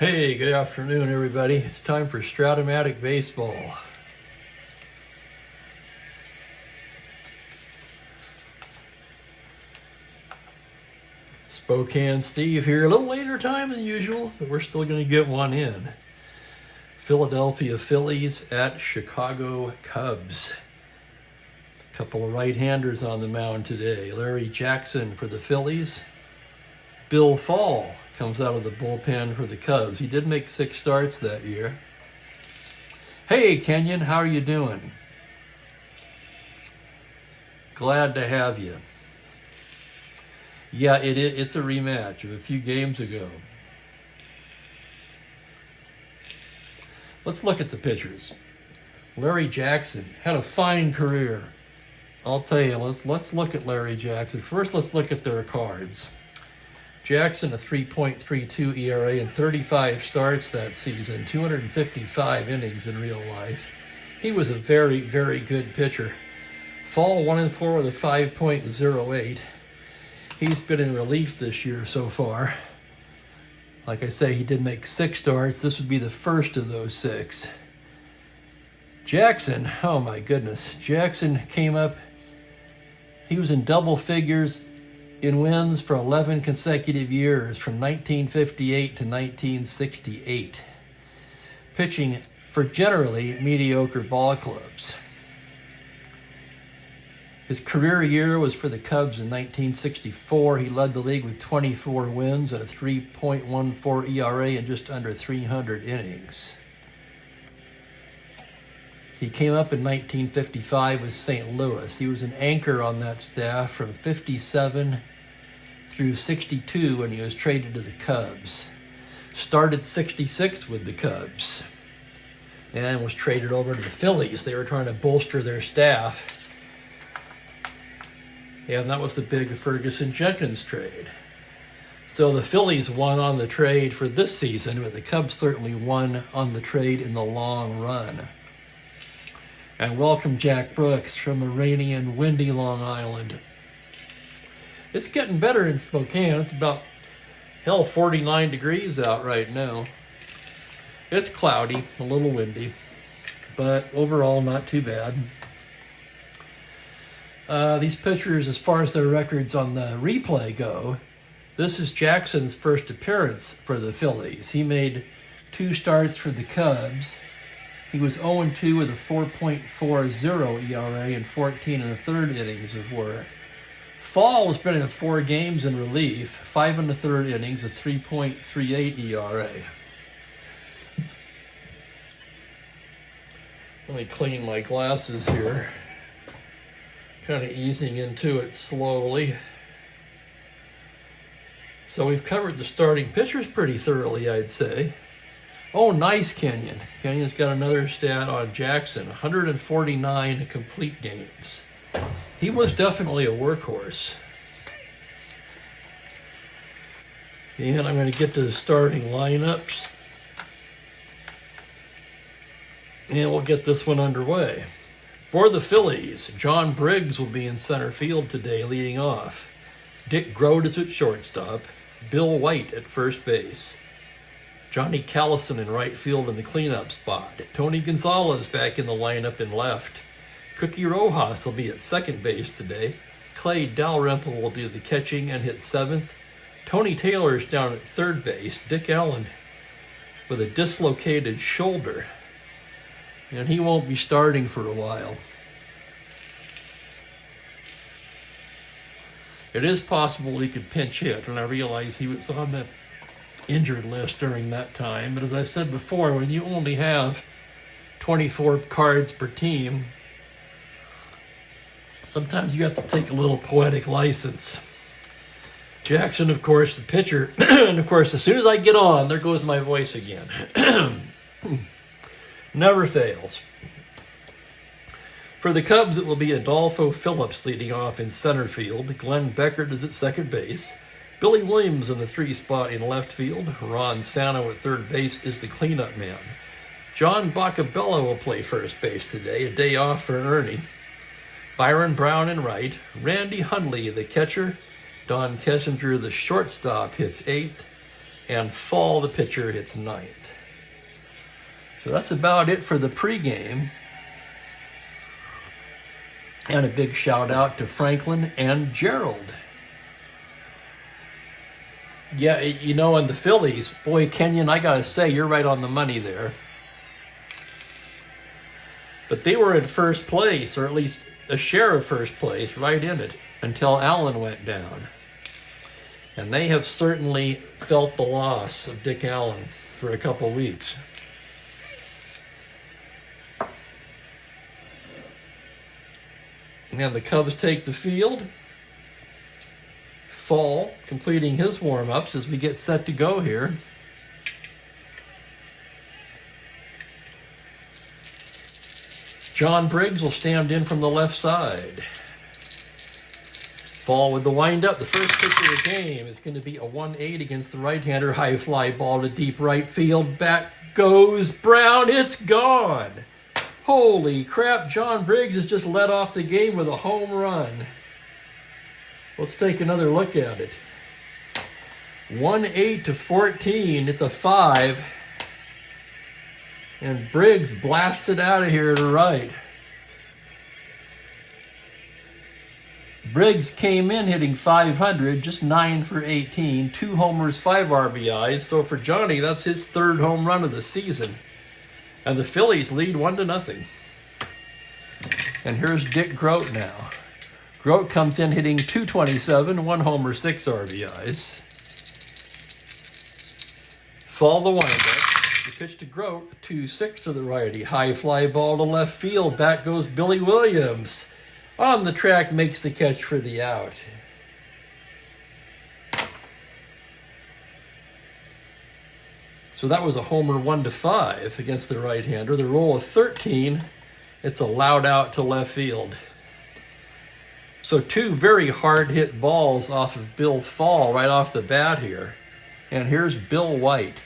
Hey, good afternoon, everybody. It's time for Strat-O-Matic baseball. Spokane Steve here. A little later time than usual, but we're still going to get one in. Philadelphia Phillies at Chicago Cubs. A couple of right-handers on the mound today. Larry Jackson for the Phillies. Bill Fall comes out of the bullpen for the Cubs. He did make 6 starts that year. Hey, Kenyon, how are you doing? Glad to have you. Yeah, it's a rematch of a few games ago. Let's look at the pitchers. Larry Jackson had a fine career. I'll tell you, let's look at Larry Jackson. First, let's look at their cards. Jackson, a 3.32 ERA in 35 starts that season, 255 innings in real life. He was a very, very good pitcher. Fall 1-4 with a 5.08. He's been in relief this year so far. Like I say, he did make 6 starts. This would be the first of those 6. Jackson, oh my goodness. Jackson came up, he was in double figures in wins for 11 consecutive years from 1958 to 1968, pitching for generally mediocre ball clubs. His career year was for the Cubs in 1964. He led the league with 24 wins and a 3.14 ERA in just under 300 innings. He came up in 1955 with St. Louis. He was an anchor on that staff from 57 through 62 when he was traded to the Cubs. Started 66 with the Cubs and was traded over to the Phillies. They were trying to bolster their staff. And that was the big Ferguson-Jenkins trade. So the Phillies won on the trade for this season, but the Cubs certainly won on the trade in the long run. And welcome Jack Brooks from a rainy and windy Long Island. It's getting better in Spokane. It's about, 49 degrees out right now. It's cloudy, a little windy, but overall not too bad. These pitchers, as far as their records on the replay go, this is Jackson's first appearance for the Phillies. He made 2 starts for the Cubs. He was 0-2 with a 4.40 ERA and 14 1/3 innings of work. Fall has been in 4 games in relief, 5 1/3 innings, a 3.38 ERA. Let me clean my glasses here. Kind of easing into it slowly. So we've covered the starting pitchers pretty thoroughly, I'd say. Oh, nice, Kenyon. Kenyon's got another stat on Jackson, 149 complete games. He was definitely a workhorse. And I'm going to get to the starting lineups. And we'll get this one underway. For the Phillies, John Briggs will be in center field today leading off. Dick Grote is at shortstop. Bill White at first base. Johnny Callison in right field in the cleanup spot. Tony Gonzalez back in the lineup in left. Cookie Rojas will be at second base today. Clay Dalrymple will do the catching and hit 7th. Tony Taylor's down at third base. Dick Allen with a dislocated shoulder, and he won't be starting for a while. It is possible he could pinch hit, and I realize he was on the injured list during that time. But as I've said before, when you only have 24 cards per team, sometimes you have to take a little poetic license. Jackson, of course, the pitcher. And of course, as soon as I get on, there goes my voice again. Never fails. For the Cubs, it will be Adolfo Phillips leading off in center field. Glenn Beckert is at second base. Billy Williams in the 3 spot in left field. Ron Santo at third base is the cleanup man. John Boccabella will play first base today, a day off for Ernie. Byron Brown in right. Randy Hundley, the catcher. Don Kessinger, the shortstop, hits 8th. and Fall, the pitcher, hits ninth. So that's about it for the pregame. And a big shout out to Franklin and Gerald. Yeah, you know, and the Phillies, boy, Kenyon, I gotta say, you're right on the money there. But they were in first place, or at least a share of first place, right in it, until Allen went down. And they have certainly felt the loss of Dick Allen for a couple weeks. And the Cubs take the field. Fall completing his warm-ups as we get set to go here. John Briggs will stand in from the left side. Fall with the windup. The first pitch of the game is going to be a 1-8 against the right-hander. High fly ball to deep right field. Back goes Brown. It's gone. Holy crap, John Briggs has just led off the game with a home run. Let's take another look at it. 1-8 to 14. It's a 5. And Briggs blasts it out of here to right. Briggs came in hitting .500, just 9 for 18, 2 homers, 5 RBIs. So for Johnny, that's his third home run of the season. And the Phillies lead 1-0. And here's Dick Groat now. Groat comes in hitting .227, 1 homer, 6 RBIs. Fall the windup. The pitch to Groat, 2-6 to the righty. High fly ball to left field. Back goes Billy Williams. On the track, makes the catch for the out. So that was a homer 1-5 against the right-hander. The roll of 13, it's a loud out to left field. So 2 very hard-hit balls off of Bill Fall right off the bat here. And here's Bill White.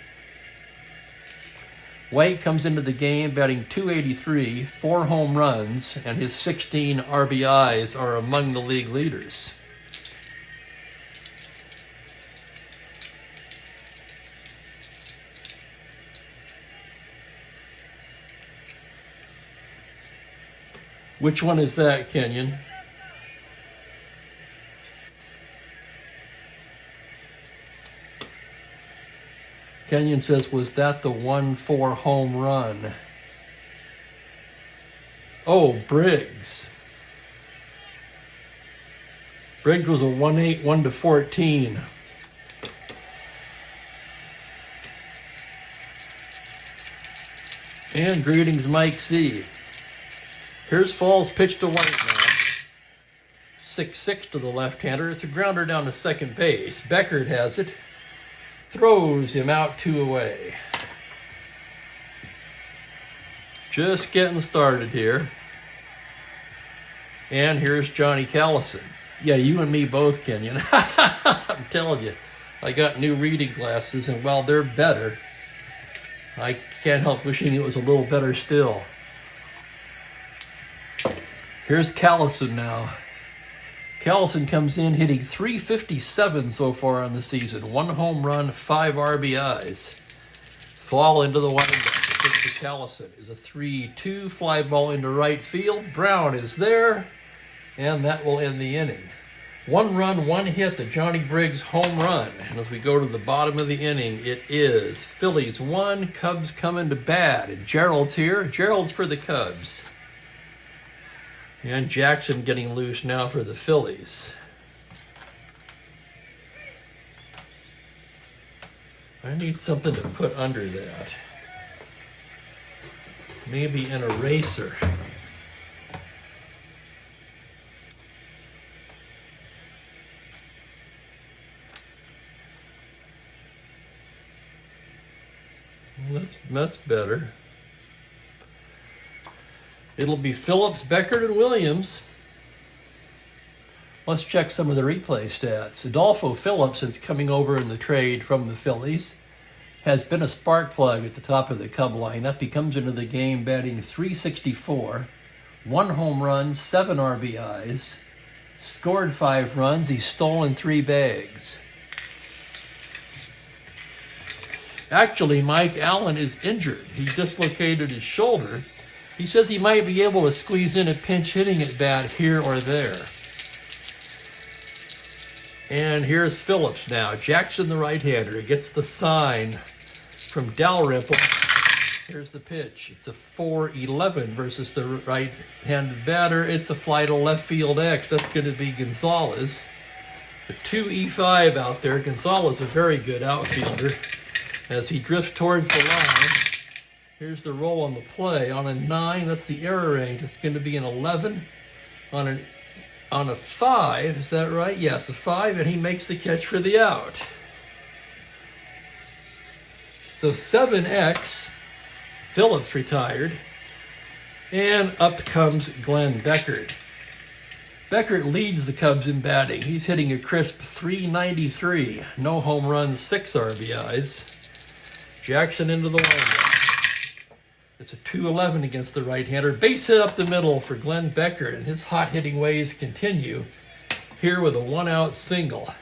White comes into the game batting .283, 4 home runs, and his 16 RBIs are among the league leaders. Which one is that, Kenyon? Kenyon says, was that the 1-4 home run? Oh, Briggs. Briggs was a 1-8, 1-14. And greetings, Mike C. Here's Fall's pitch to White now. 6-6 to the left-hander. It's a grounder down to second base. Beckert has it. Throws him out 2 away. Just getting started here. And here's Johnny Callison. Yeah, you and me both, Kenyon. I'm telling you, I got new reading glasses, and while they're better, I can't help wishing it was a little better still. Here's Callison now. Callison comes in hitting .357 so far on the season. 1 home run, 5 RBIs. Fall into the windup. The pitch to Callison is a 3-2 fly ball into right field. Brown is there, and that will end the inning. 1 run, 1 hit, the Johnny Briggs home run. And as we go to the bottom of the inning, it is Phillies 1, Cubs coming to bat. And Gerald's here. Gerald's for the Cubs. And Jackson getting loose now for the Phillies. I need something to put under that. Maybe an eraser. That's better. It'll be Phillips, Beckert, and Williams. Let's check some of the replay stats. Adolfo Phillips, since coming over in the trade from the Phillies, has been a spark plug at the top of the Cub lineup. He comes into the game batting .364, 1 home run, 7 RBIs, scored 5 runs. He's stolen 3 bags. Actually, Mike Allen is injured. He dislocated his shoulder. He says he might be able to squeeze in a pinch hitting at bat here or there. And here's Phillips now. Jackson, the right-hander, gets the sign from Dalrymple. Here's the pitch. It's a 4-11 versus the right-handed batter. It's a fly to left field X. That's going to be Gonzalez. A 2-E5 out there. Gonzalez, a very good outfielder. As he drifts towards the line, here's the roll on the play. On a 9, that's the error rate. It's going to be an 11. On a 5, is that right? Yes, a 5, and he makes the catch for the out. So 7X, Phillips retired, and up comes Glenn Beckert. Beckert leads the Cubs in batting. He's hitting a crisp .393. No home runs, 6 RBIs. Jackson into the windup. It's a 2-11 against the right-hander. Base hit up the middle for Glenn Beckert, and his hot-hitting ways continue here with a 1-out single.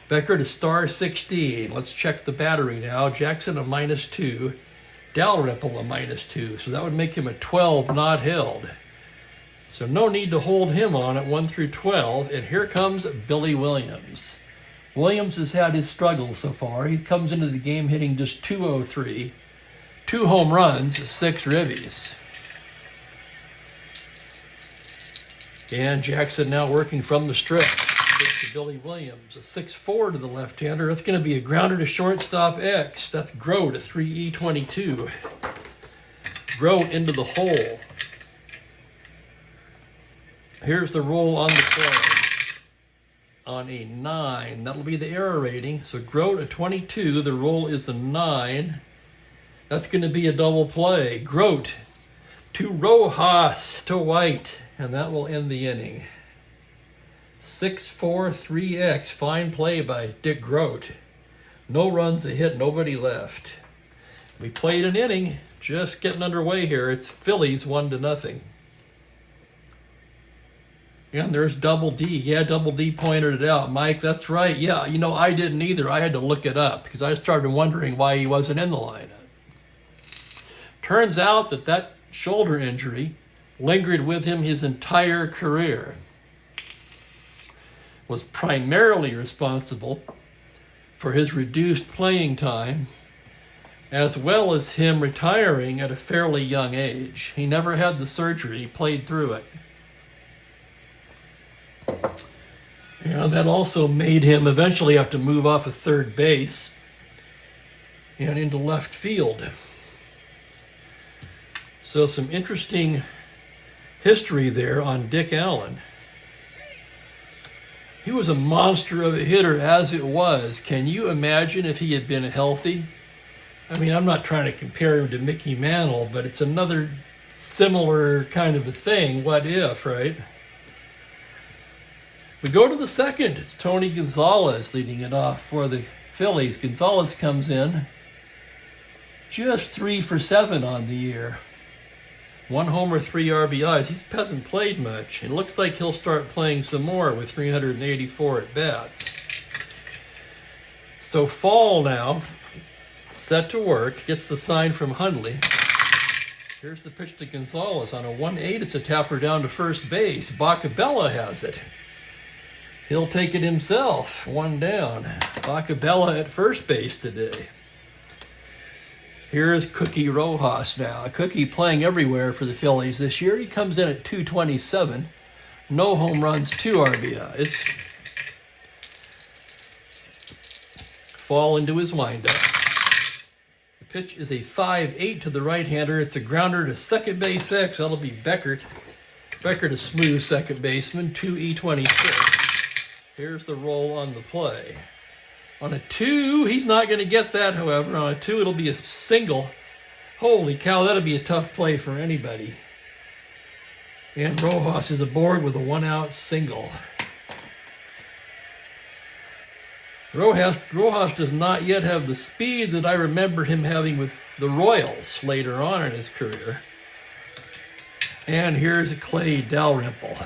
Beckert is star 16. Let's check the battery now. Jackson a -2. Dalrymple a -2. So that would make him a 12 not held. So no need to hold him on at 1 through 12. And here comes Billy Williams. Williams has had his struggles so far. He comes into the game hitting just .203. 2 home runs, 6 ribbies. And Jackson now working from the strip. To Billy Williams, a 6-4 to the left-hander. That's going to be a grounder to shortstop X. That's Grote, a 3-E22. Grote into the hole. Here's the roll on the play. On a 9, that'll be the error rating. So Grote, a 22. The roll is a 9. That's going to be a double play. Grote to Rojas to White, and that will end the inning. 6-4-3X, fine play by Dick Grote. No runs, a hit, nobody left. We played an inning, just getting underway here. It's Phillies 1-0. And there's Double D. Yeah, Double D pointed it out. Mike, that's right. Yeah, I didn't either. I had to look it up because I started wondering why he wasn't in the lineup. Turns out that shoulder injury lingered with him his entire career. Was primarily responsible for his reduced playing time, as well as him retiring at a fairly young age. He never had the surgery. He played through it. That also made him eventually have to move off of third base and into left field. So some interesting history there on Dick Allen. He was a monster of a hitter as it was. Can you imagine if he had been healthy? I mean, I'm not trying to compare him to Mickey Mantle, but it's another similar kind of a thing. What if, right? We go to the second. It's Tony Gonzalez leading it off for the Phillies. Gonzalez comes in just 3 for 7 on the year. 1 homer, 3 RBIs. He hasn't played much. It looks like he'll start playing some more with 384 at-bats. So Fall now, set to work, gets the sign from Hundley. Here's the pitch to Gonzalez. On a 1-8, it's a tapper down to first base. Bacabella has it. He'll take it himself. 1 down. Bacabella at first base today. Here's Cookie Rojas now. Cookie playing everywhere for the Phillies this year. He comes in at 227. No home runs, 2 RBIs. Fall into his windup. The pitch is a 5-8 to the right-hander. It's a grounder to second base X. That'll be Beckert. Beckert, a smooth second baseman, 2E26. Here's the roll on the play. On a 2, he's not going to get that, however. On a 2, it'll be a single. Holy cow, that'll be a tough play for anybody. And Rojas is aboard with a 1-out single. Rojas does not yet have the speed that I remember him having with the Royals later on in his career. And here's Clay Dalrymple.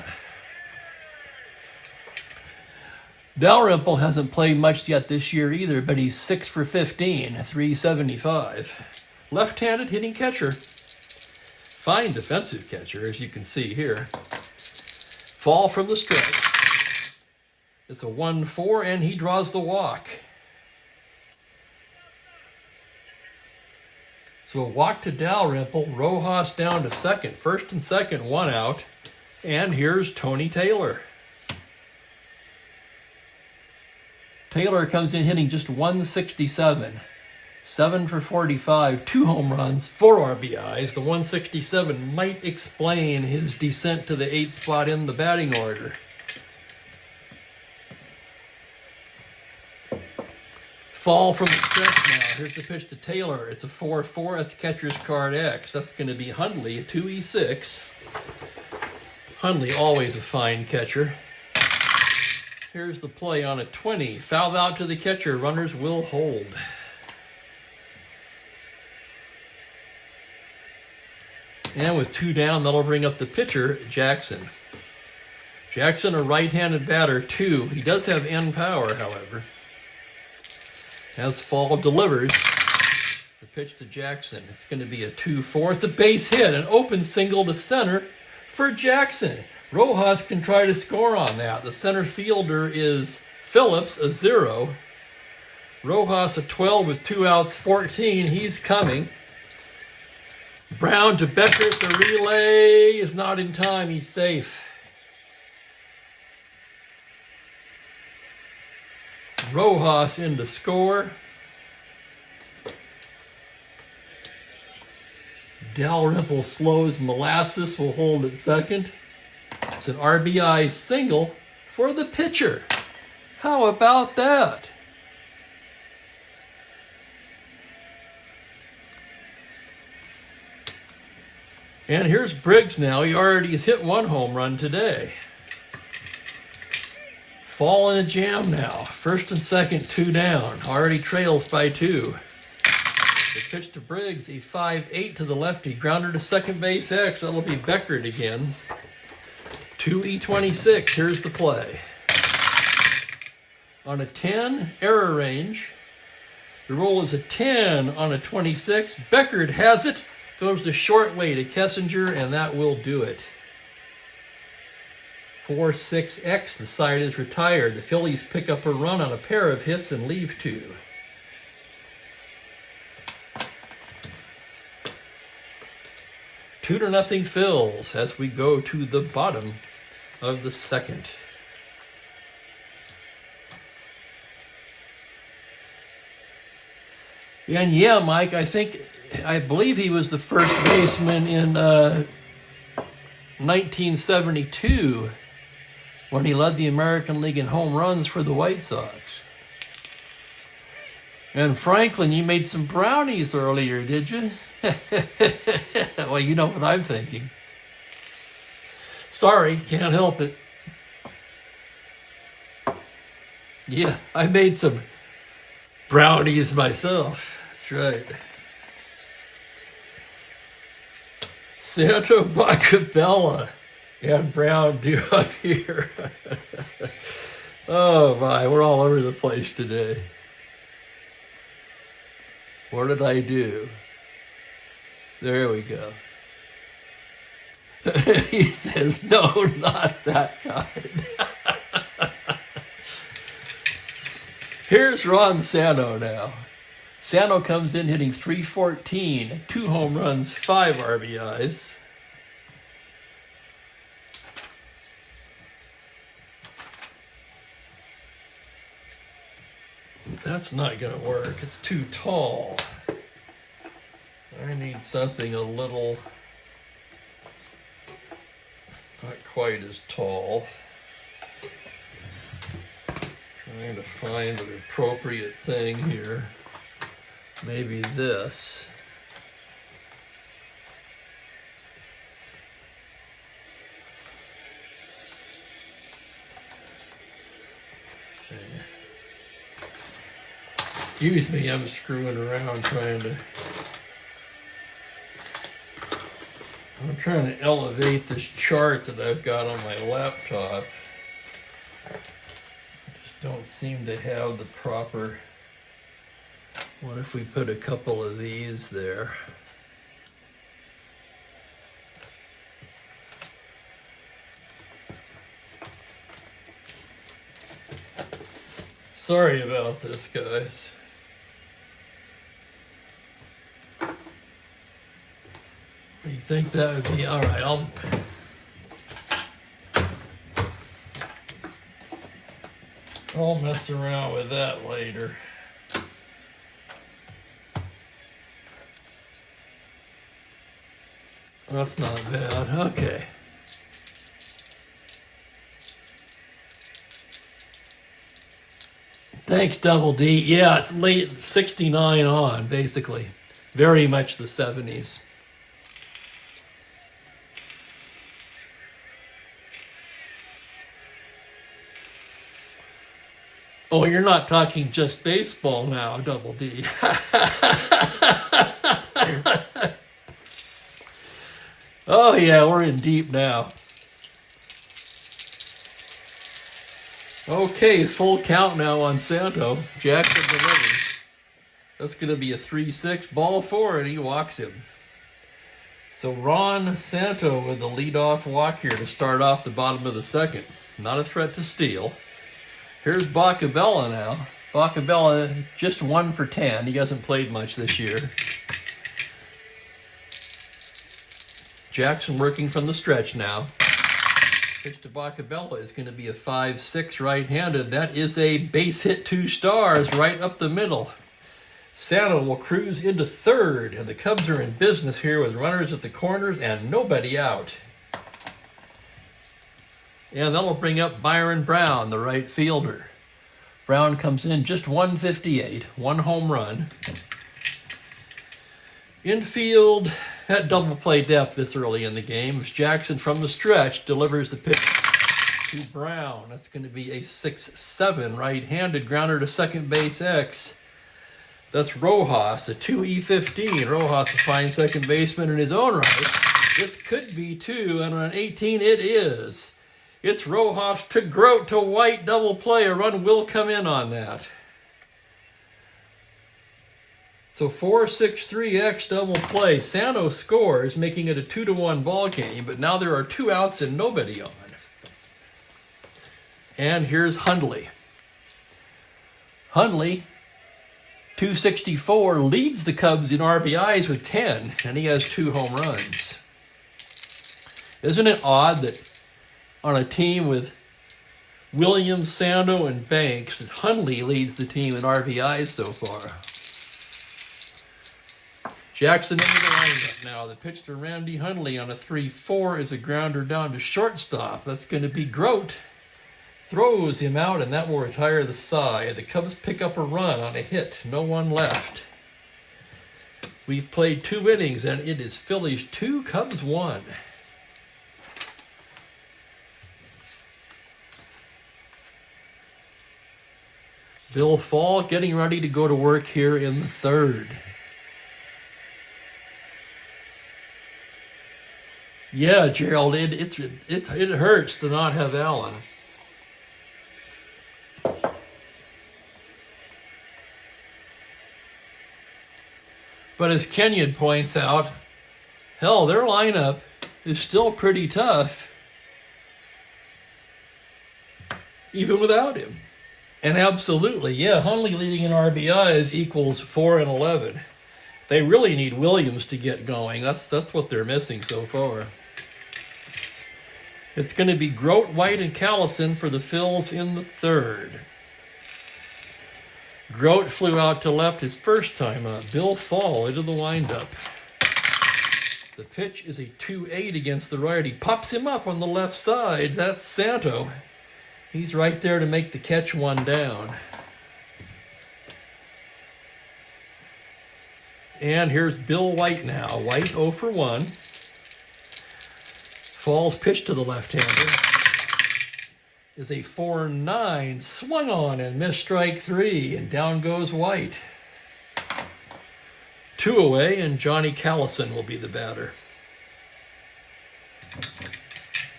Dalrymple hasn't played much yet this year either, but he's 6 for 15, 375. Left-handed hitting catcher. Fine defensive catcher, as you can see here. Fall from the stretch. It's a 1-4, and he draws the walk. So a walk to Dalrymple, Rojas down to second. First and second, one out. And here's Tony Taylor. Taylor comes in hitting just 167. 7 for 45, 2 home runs, 4 RBIs. The 167 might explain his descent to the 8th spot in the batting order. Fall from the stretch now. Here's the pitch to Taylor. It's a 4-4. That's catcher's card X. That's going to be Hundley, a 2E6. Hundley, always a fine catcher. Here's the play on a 20. Foul out to the catcher. Runners will hold. And with 2 down, that'll bring up the pitcher, Jackson. Jackson, a right-handed batter, 2. He does have end power, however. As Fall delivers, the pitch to Jackson. It's going to be a 2-4. It's a base hit, an open single to center for Jackson. Rojas can try to score on that. The center fielder is Phillips, a 0. Rojas, a 12 with 2 outs, 14. He's coming. Brown to Beckert. The relay is not in time. He's safe. Rojas in to score. Dalrymple slows. Molasses will hold at second. It's an RBI single for the pitcher. How about that? And here's Briggs now. He already has hit 1 home run today. Fall in a jam now. First and second, 2 down. Already trails by 2. The pitch to Briggs, a 5-8 to the lefty. Grounder to second base X. That'll be Beckert again. 2E26. Here's the play. On a 10, error range. The roll is a 10 on a 26. Beckert has it. Goes the short way to Kessinger, and that will do it. 4-6X, the side is retired. The Phillies pick up a run on a pair of hits and leave 2. Two to nothing Phils as we go to the bottom of the second. And yeah, Mike, I believe he was the first baseman in 1972 when he led the American League in home runs for the White Sox. And Franklin, you made some brownies earlier, did you? Well, you know what I'm thinking. Sorry, can't help it. Yeah, I made some brownies myself. That's right. Santa Bacabella and Brown do up here. Oh my, we're all over the place today. What did I do? There we go. He says, no, not that kind. Here's Ron Santo now. Santo comes in hitting .314, 2 home runs, 5 RBIs. That's not going to work. It's too tall. I need something a little, not quite as tall. Trying to find an appropriate thing here. Maybe this. Excuse me, I'm screwing around I'm trying to elevate this chart that I've got on my laptop. Just don't seem to have the proper... What if we put a couple of these there? Sorry about this, guys. You think that would be all right? I'll mess around with that later. That's not bad. Okay. Thanks, Double D. Yeah, it's late 69 on, basically. Very much the 70s. Oh, you're not talking just baseball now, Double D. Oh, yeah, we're in deep now. Okay, full count now on Santo. Jackson delivers. That's going to be a 3-6 ball four, and he walks him. So Ron Santo with the leadoff walk here to start off the bottom of the second. Not a threat to steal. Here's Bacabella now. Bacabella just 1 for 10. He hasn't played much this year. Jackson working from the stretch now. Pitch to Bacabella is going to be a 5-6 right-handed. That is a base hit 2 stars right up the middle. Santo will cruise into third, and the Cubs are in business here with runners at the corners and nobody out. And that'll bring up Byron Brown, the right fielder. Brown comes in just 158, 1 home run. Infield at double play depth this early in the game as Jackson from the stretch delivers the pitch to Brown. That's going to be a 6-7 right-handed grounder to second base X. That's Rojas, a 2E15. Rojas, a fine second baseman in his own right. This could be 2, and on 18 it is. It's Rojas to Grote to White double play. A run will come in on that. So 4-6-3X double play. Santo scores, making it a 2-1 ball game, but now there are 2 outs and nobody on. And here's Hundley. Hundley, 264, leads the Cubs in RBIs with 10, and he has 2 home runs. Isn't it odd that on a team with Williams, Santo, and Banks, that Hundley leads the team in RBIs so far? Jackson into the lineup now. The pitch to Randy Hundley on a 3-4 is a grounder down to shortstop. That's going to be Grote. Throws him out, and that will retire the side. The Cubs pick up a run on a hit. No one left. We've played 2 innings, and it is Phillies 2, Cubs 1. Bill Fall getting ready to go to work here in the third. Yeah, Gerald, it hurts to not have Allen. But as Kenyon points out, hell, their lineup is still pretty tough, even without him. And absolutely, yeah, Hundley leading in RBIs equals 4 and 11. They really need Williams to get going. That's what they're missing so far. It's going to be Grote, White, and Callison for the Phils in the third. Grote flew out to left his first time up. Bill Fall into the windup. The pitch is a 2-8 against the right. He pops him up on the left side. That's Santo. He's right there to make the catch 1 down. And here's Bill White now. White 0 for 1. Fall's pitch to the left-hander is a 4-9. Swung on and missed strike 3. And down goes White. 2 away, and Johnny Callison will be the batter.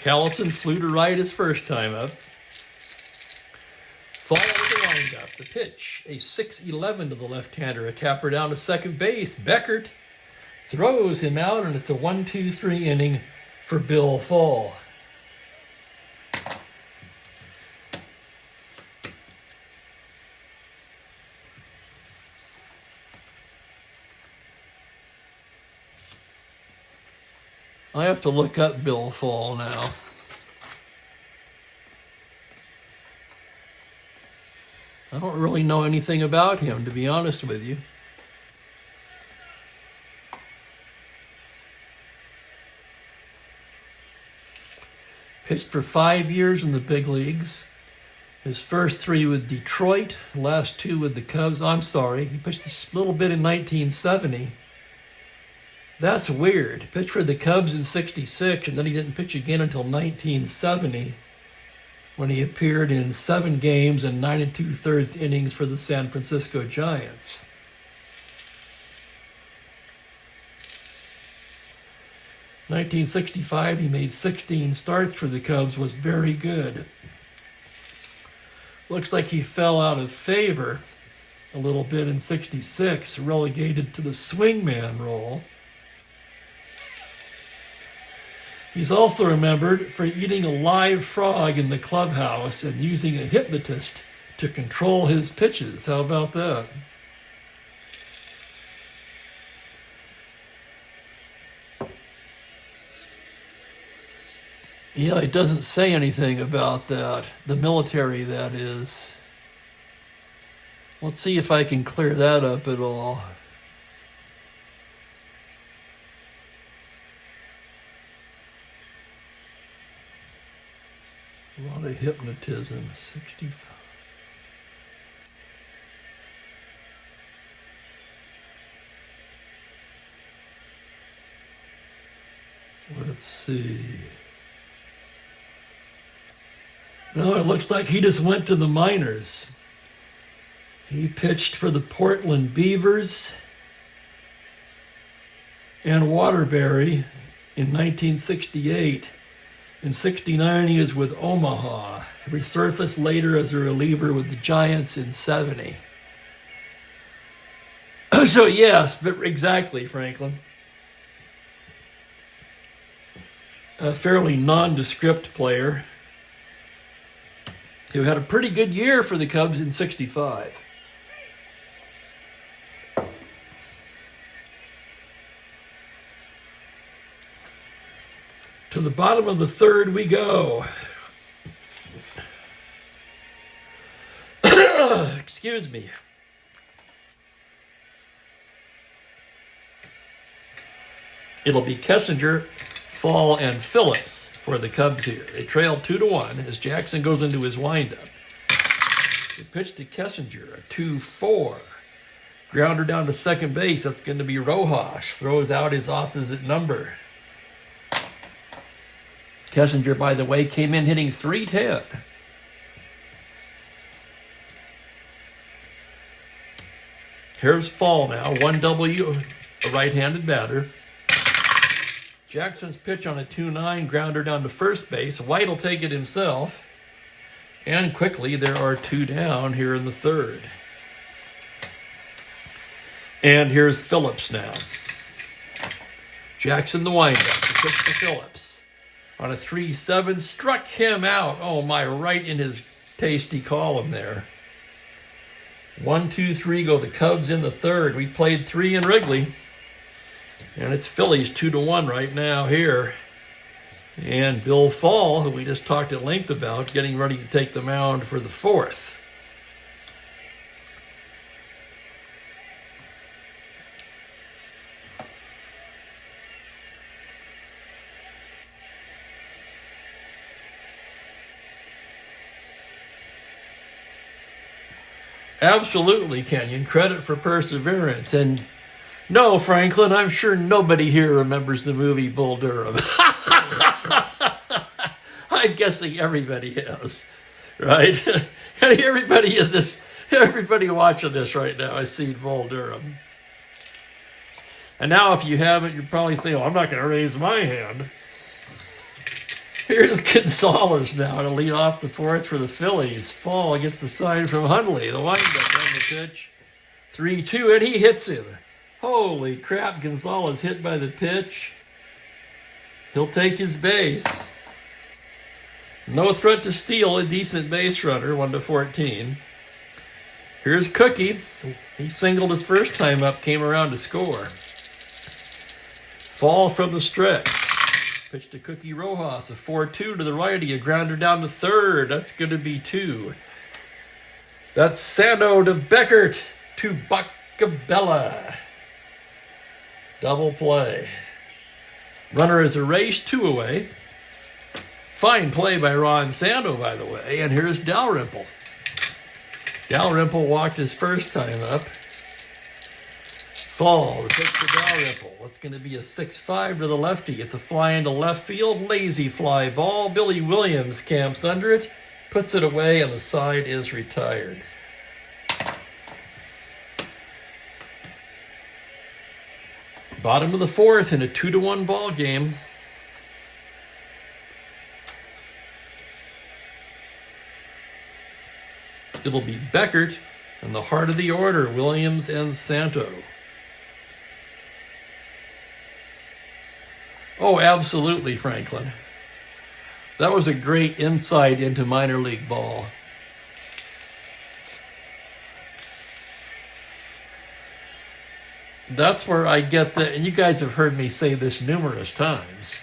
Callison flew to right his first time up. Fall with the windup. The pitch, a 6-11 to the left-hander. A tapper down to second base. Beckert throws him out, and it's a 1-2-3 inning for Bill Fall. I have to look up Bill Fall now. I don't really know anything about him, to be honest with you. Pitched for 5 years in the big leagues. His first 3 with Detroit, last 2 with the Cubs. I'm sorry, he pitched a little bit in 1970. That's weird. He pitched for the Cubs in 66, and then he didn't pitch again until 1970, when he appeared in 7 games and 9 2/3 innings for the San Francisco Giants. In 1965, he made 16 starts for the Cubs, was very good. Looks like he fell out of favor a little bit in 66, relegated to the swingman role. He's also remembered for eating a live frog in the clubhouse and using a hypnotist to control his pitches. How about that? Yeah, it doesn't say anything about that. The military, that is. Let's see if I can clear that up at all. A lot of hypnotism. 65. Let's see. No, it looks like he just went to the minors. He pitched for the Portland Beavers and Waterbury in 1968. In 69, he was with Omaha. He resurfaced later as a reliever with the Giants in 70. So yes, but exactly, Franklin. A fairly nondescript player who had a pretty good year for the Cubs in 65. To the bottom of the third we go. Excuse me. It'll be Kessinger, Fall, and Phillips for the Cubs here. They trail 2-1 as Jackson goes into his windup. The pitch to Kessinger, a 2-4. Grounder down to second base. That's going to be Rojas. Throws out his opposite number. Kessinger, by the way, came in hitting .310. Here's Fall now, 1W, a right-handed batter. Jackson's pitch on a 2-9, grounder down to first base. White will take it himself. And quickly, there are 2 down here in the third. And here's Phillips now. Jackson the windup, the pitch to Phillips. On a 3-7, struck him out. Oh my, right in his tasty column there. 1-2-3 go the Cubs in the third. We've played 3 in Wrigley. And it's Phillies 2-1 right now here. And Bill Fall, who we just talked at length about, getting ready to take the mound for the fourth. Absolutely, Kenyon. Credit for perseverance. And no, Franklin, I'm sure nobody here remembers the movie Bull Durham. I'm guessing everybody has, right? Everybody watching this right now has seen Bull Durham. And now if you haven't, you're probably saying, oh, I'm not going to raise my hand. Here's Gonzalez now to lead off the fourth for the Phillies. Fall gets the sign from Hundley. The windup on the pitch. 3-2, and he hits him. Holy crap, Gonzalez hit by the pitch. He'll take his base. No threat to steal, a decent base runner, 1-14. Here's Cookie. He singled his first time up, came around to score. Fall from the stretch. Pitch to Cookie Rojas, a 4-2 to the righty, a grounder down to third. That's going to be 2. That's Sano to Beckert to Bacabella. Double play. Runner is erased, 2 away. Fine play by Ron Sando, by the way. And here's Dalrymple. Dalrymple walked his first time up. Fall, the pitch to Dalrymple. That's going to be a 6-5 to the lefty. It's a fly into left field. Lazy fly ball. Billy Williams camps under it, puts it away, and the side is retired. Bottom of the fourth in a 2-1 ball game. It'll be Beckert and the heart of the order, Williams and Santo. Oh, absolutely, Franklin. That was a great insight into minor league ball. That's where I get the, and you guys have heard me say this numerous times.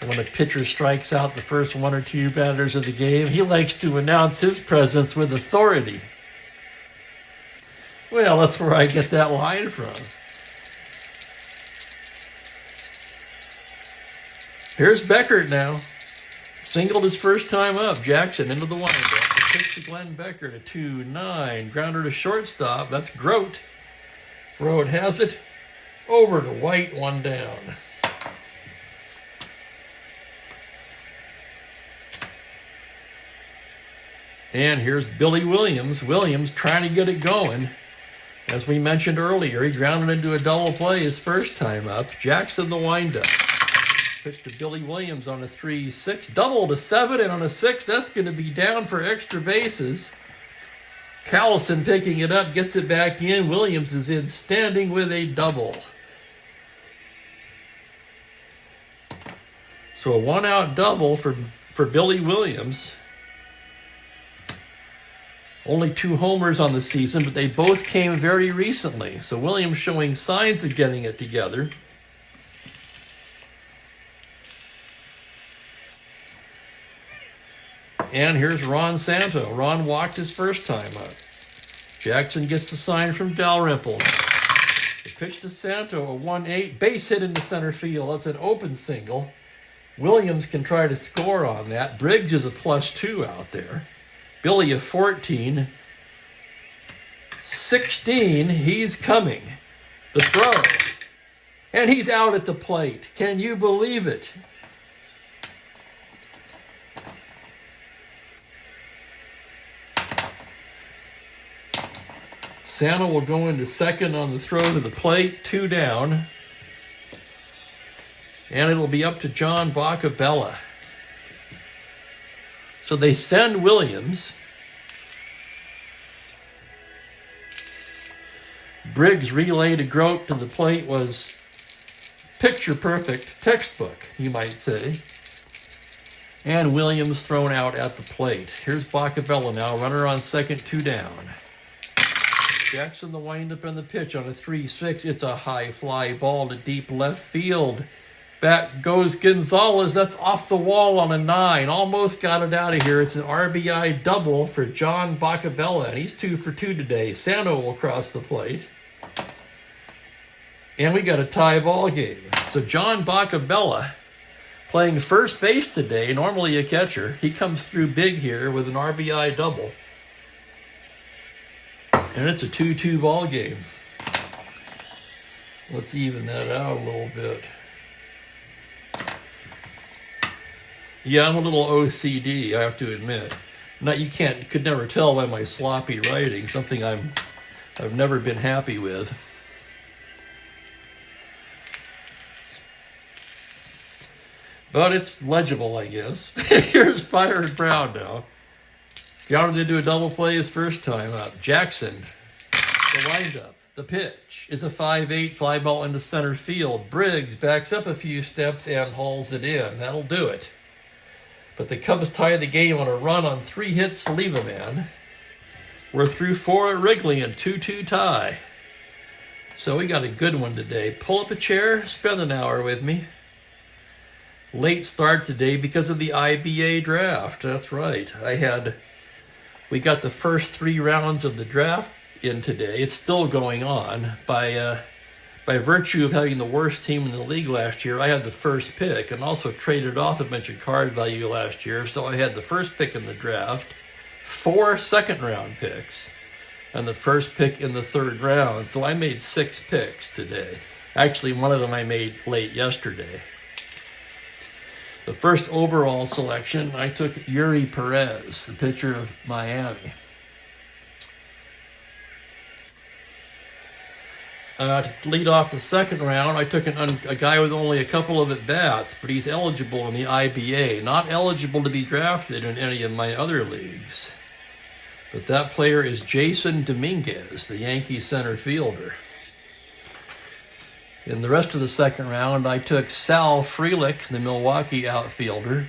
When a pitcher strikes out the first 1 or 2 batters of the game, he likes to announce his presence with authority. Well, that's where I get that line from. Here's Beckert now. Singled his first time up. Jackson into the windup. The pitch to Glenn Beckert, a 2-9. Grounder to shortstop. That's Grote. Grote has it. Over to White, 1 down. And here's Billy Williams. Williams trying to get it going. As we mentioned earlier, he grounded into a double play his first time up. Jackson the windup. Pitch to Billy Williams on a 3-6. Double to 7, and on a 6, that's going to be down for extra bases. Callison picking it up, gets it back in. Williams is in standing with a double. So a 1-out double for Billy Williams. Only 2 homers on the season, but they both came very recently. So Williams showing signs of getting it together. And here's Ron Santo. Ron walked his first time up. Jackson gets the sign from Dalrymple. The pitch to Santo, a 1-8. Base hit into center field. That's an open single. Williams can try to score on that. Briggs is a +2 out there. Billy a 14. 16, he's coming. The throw. And he's out at the plate. Can you believe it? Santa will go into second on the throw to the plate, 2 down. And it'll be up to John Bacabella. So they send Williams. Briggs' relay to Grote to the plate was picture perfect, textbook, you might say. And Williams thrown out at the plate. Here's Bacabella now, runner on second, 2 down. Jackson the windup and the pitch on a 3-6. It's a high fly ball to deep left field. Back goes Gonzalez. That's off the wall on a 9. Almost got it out of here. It's an RBI double for John Bacabella, and he's 2 for 2 today. Sano will cross the plate. And we got a tie ball game. So John Bacabella playing first base today, normally a catcher. He comes through big here with an RBI double. And it's a 2-2 ball game. Let's even that out a little bit. Yeah, I'm a little OCD, I have to admit. Could never tell by my sloppy writing, something I've never been happy with. but it's legible, I guess. Here's Byron Brown now. Got him to do a double play his first time up. Jackson, the windup. The pitch is a 5-8 fly ball into center field. Briggs backs up a few steps and hauls it in. That'll do it. But the Cubs tie the game on a run on 3 hits to leave a man. We're through 4 at Wrigley and 2-2 tie. So we got a good one today. Pull up a chair, spend an hour with me. Late start today because of the IBA draft. That's right. We got the first 3 rounds of the draft in today. It's still going on. By virtue of having the worst team in the league last year, I had the first pick and also traded off a bunch of card value last year. So I had the first pick in the draft, 4 second-round picks, and the first pick in the 3rd round. So I made 6 picks today. Actually, one of them I made late yesterday. The first overall selection, I took Yuri Perez, the pitcher of Miami. To lead off the 2nd round, I took a guy with only a couple of at-bats, but he's eligible in the IBA, not eligible to be drafted in any of my other leagues. But that player is Jason Dominguez, the Yankees center fielder. In the rest of the 2nd round, I took Sal Frelick, the Milwaukee outfielder,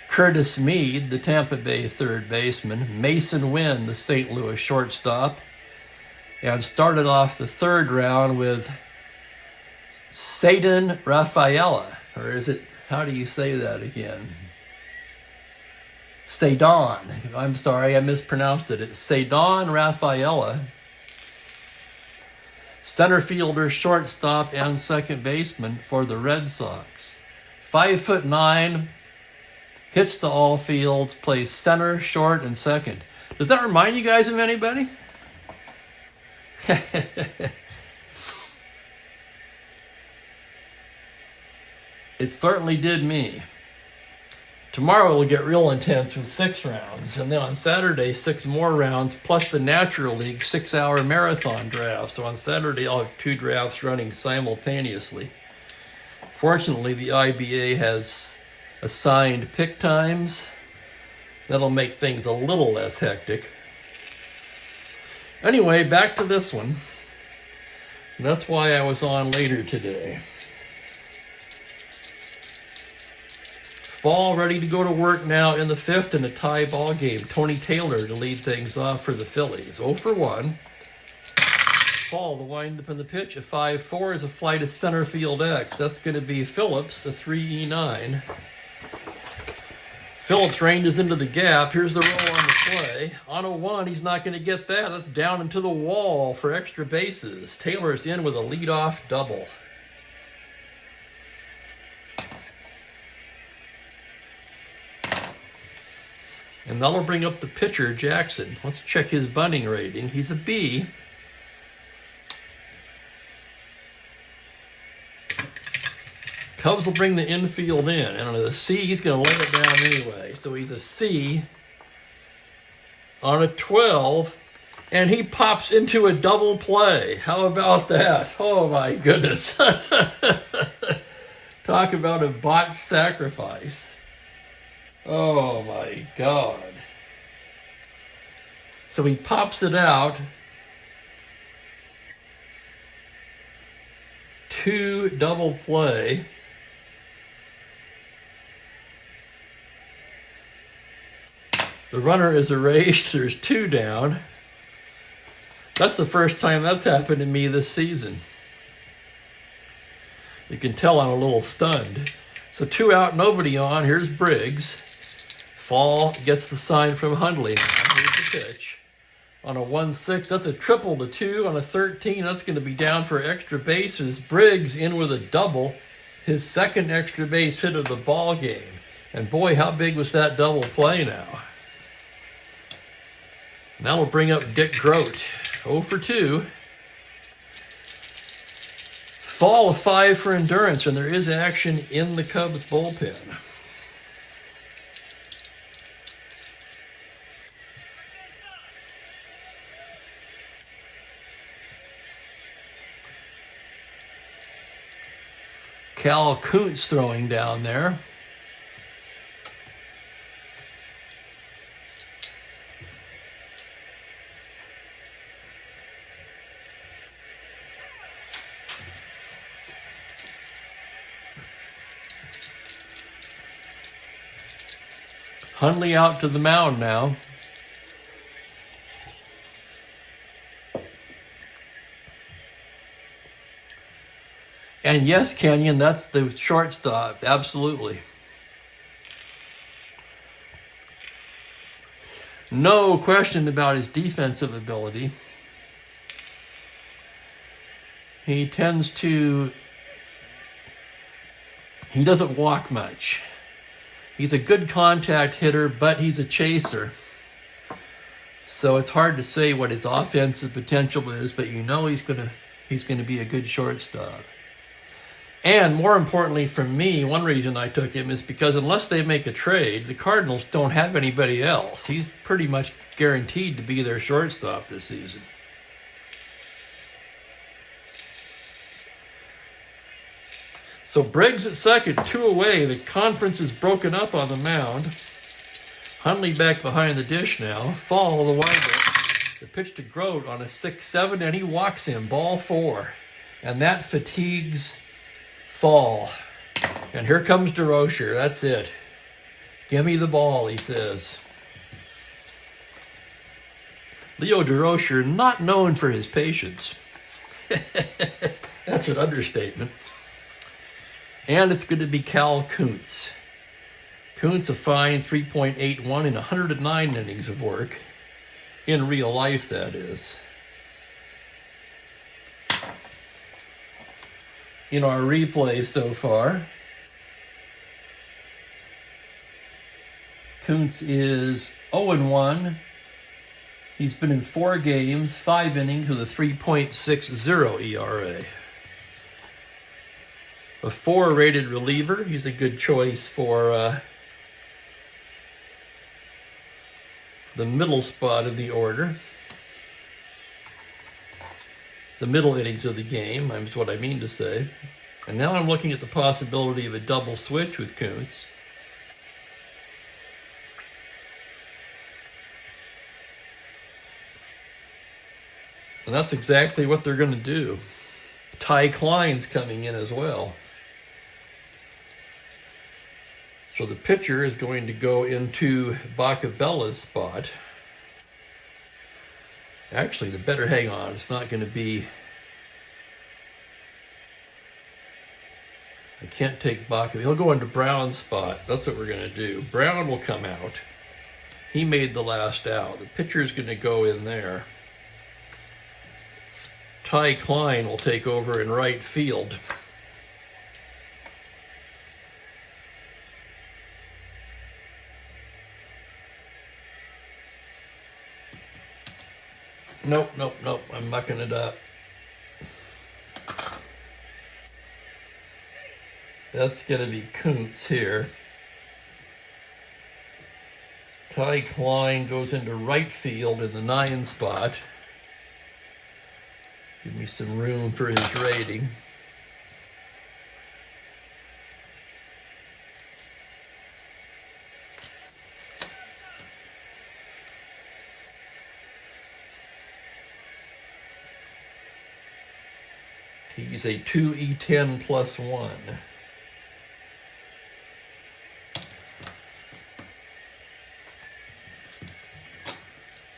Curtis Mead, the Tampa Bay 3rd baseman, Mason Wynn, the St. Louis shortstop, and started off the 3rd round with Ceddanne Rafaela, or is it, how do you say that again? Ceddanne, I'm sorry, I mispronounced it. It's Ceddanne Rafaela, center fielder, shortstop, and second baseman for the Red Sox. 5'9", hits to all fields, plays center, short, and second. Does that remind you guys of anybody? It certainly did me. Tomorrow we'll get real intense with 6 rounds, and then on Saturday 6 more rounds, plus the Natural League 6-hour marathon draft. So on Saturday I'll have 2 drafts running simultaneously. Fortunately, the IBA has assigned pick times. That'll make things a little less hectic. Anyway, back to this one. That's why I was on later today. Fall ready to go to work now in the 5th in a tie ball game. Tony Taylor to lead things off for the Phillies. 0 for 1. Fall, the windup and the pitch. A 5-4 is a fly to center field X. That's going to be Phillips, a 3-9. Phillips ranges into the gap. Here's the roll on the play. On a 1, he's not going to get that. That's down into the wall for extra bases. Taylor's in with a leadoff double. And that'll bring up the pitcher, Jackson. Let's check his bunting rating. He's a B. Cubs will bring the infield in, and on a C, he's going to lay it down anyway. So he's a C on a 12, and he pops into a double play. How about that? Oh, my goodness. Talk about a botched sacrifice. Oh, my God. So he pops it out. 2 double play. The runner is erased. There's 2 down. That's the first time that's happened to me this season. You can tell I'm a little stunned. So 2 out, nobody on. Here's Briggs. Fall gets the sign from Hundley. Here's the pitch. On a 1-6, that's a triple to 2. On a 13, that's going to be down for extra bases. Briggs in with a double. His second extra base hit of the ball game. And boy, how big was that double play now? Now we'll bring up Dick Grote. 0 for 2. Fall, a 5 for endurance, and there is action in the Cubs bullpen. Cal Kuntz throwing down there. Hundley out to the mound now. And yes, Kenyon, that's the shortstop. Absolutely. No question about his defensive ability. He doesn't walk much. He's a good contact hitter, but he's a chaser. So it's hard to say what his offensive potential is, but you know he's gonna be a good shortstop. And more importantly for me, one reason I took him is because unless they make a trade, the Cardinals don't have anybody else. He's pretty much guaranteed to be their shortstop this season. So Briggs at second, 2 away. The conference is broken up on the mound. Hundley back behind the dish now. Fall the windup. The pitch to Grote on a 6-7, and he walks him. Ball 4. And that fatigues Fall. And here comes DeRocher. That's it. Give me the ball, he says. Leo DeRocher, not known for his patience. That's an understatement. And it's going to be Cal Kuntz. Kuntz a fine 3.81 in 109 innings of work. In real life, that is. In our replay so far, Kuntz is 0-1. He's been in 4 games, 5 innings with a 3.60 ERA. A 4-rated reliever. He's a good choice for the middle spot of the order. The middle innings of the game, is what I mean to say. And now I'm looking at the possibility of a double switch with Kuntz. And that's exactly what they're going to do. Ty Klein's coming in as well. So the pitcher is going to go into Bacabella's spot. Actually, the better hang on. It's not going to be... I can't take Bacabella. He'll go into Brown's spot. That's what we're going to do. Brown will come out. He made the last out. The pitcher is going to go in there. Ty Klein will take over in right field. Nope. I'm mucking it up. That's going to be Kuntz here. Ty Klein goes into right field in the 9 spot. Give me some room for his rating. He's a 2E10 plus 1.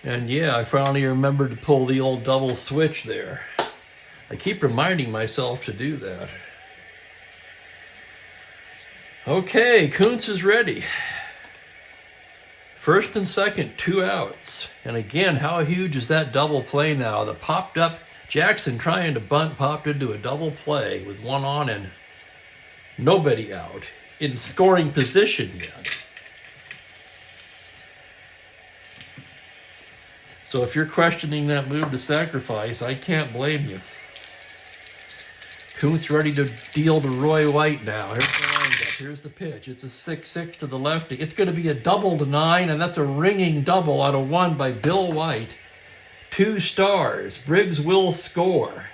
And yeah, I finally remembered to pull the old double switch there. I keep reminding myself to do that. Okay, Kuntz is ready. First and second, 2 outs. And again, how huge is that double play now? The popped up, Jackson trying to bunt, popped into a double play with 1 on and nobody out in scoring position yet. So if you're questioning that move to sacrifice, I can't blame you. Kuntz ready to deal to Roy White now. Here's the windup. Here's the pitch. It's a 6-6 to the lefty. It's going to be a double to 9, and that's a ringing double out of 1 by Bill White. 2 stars. Briggs will score.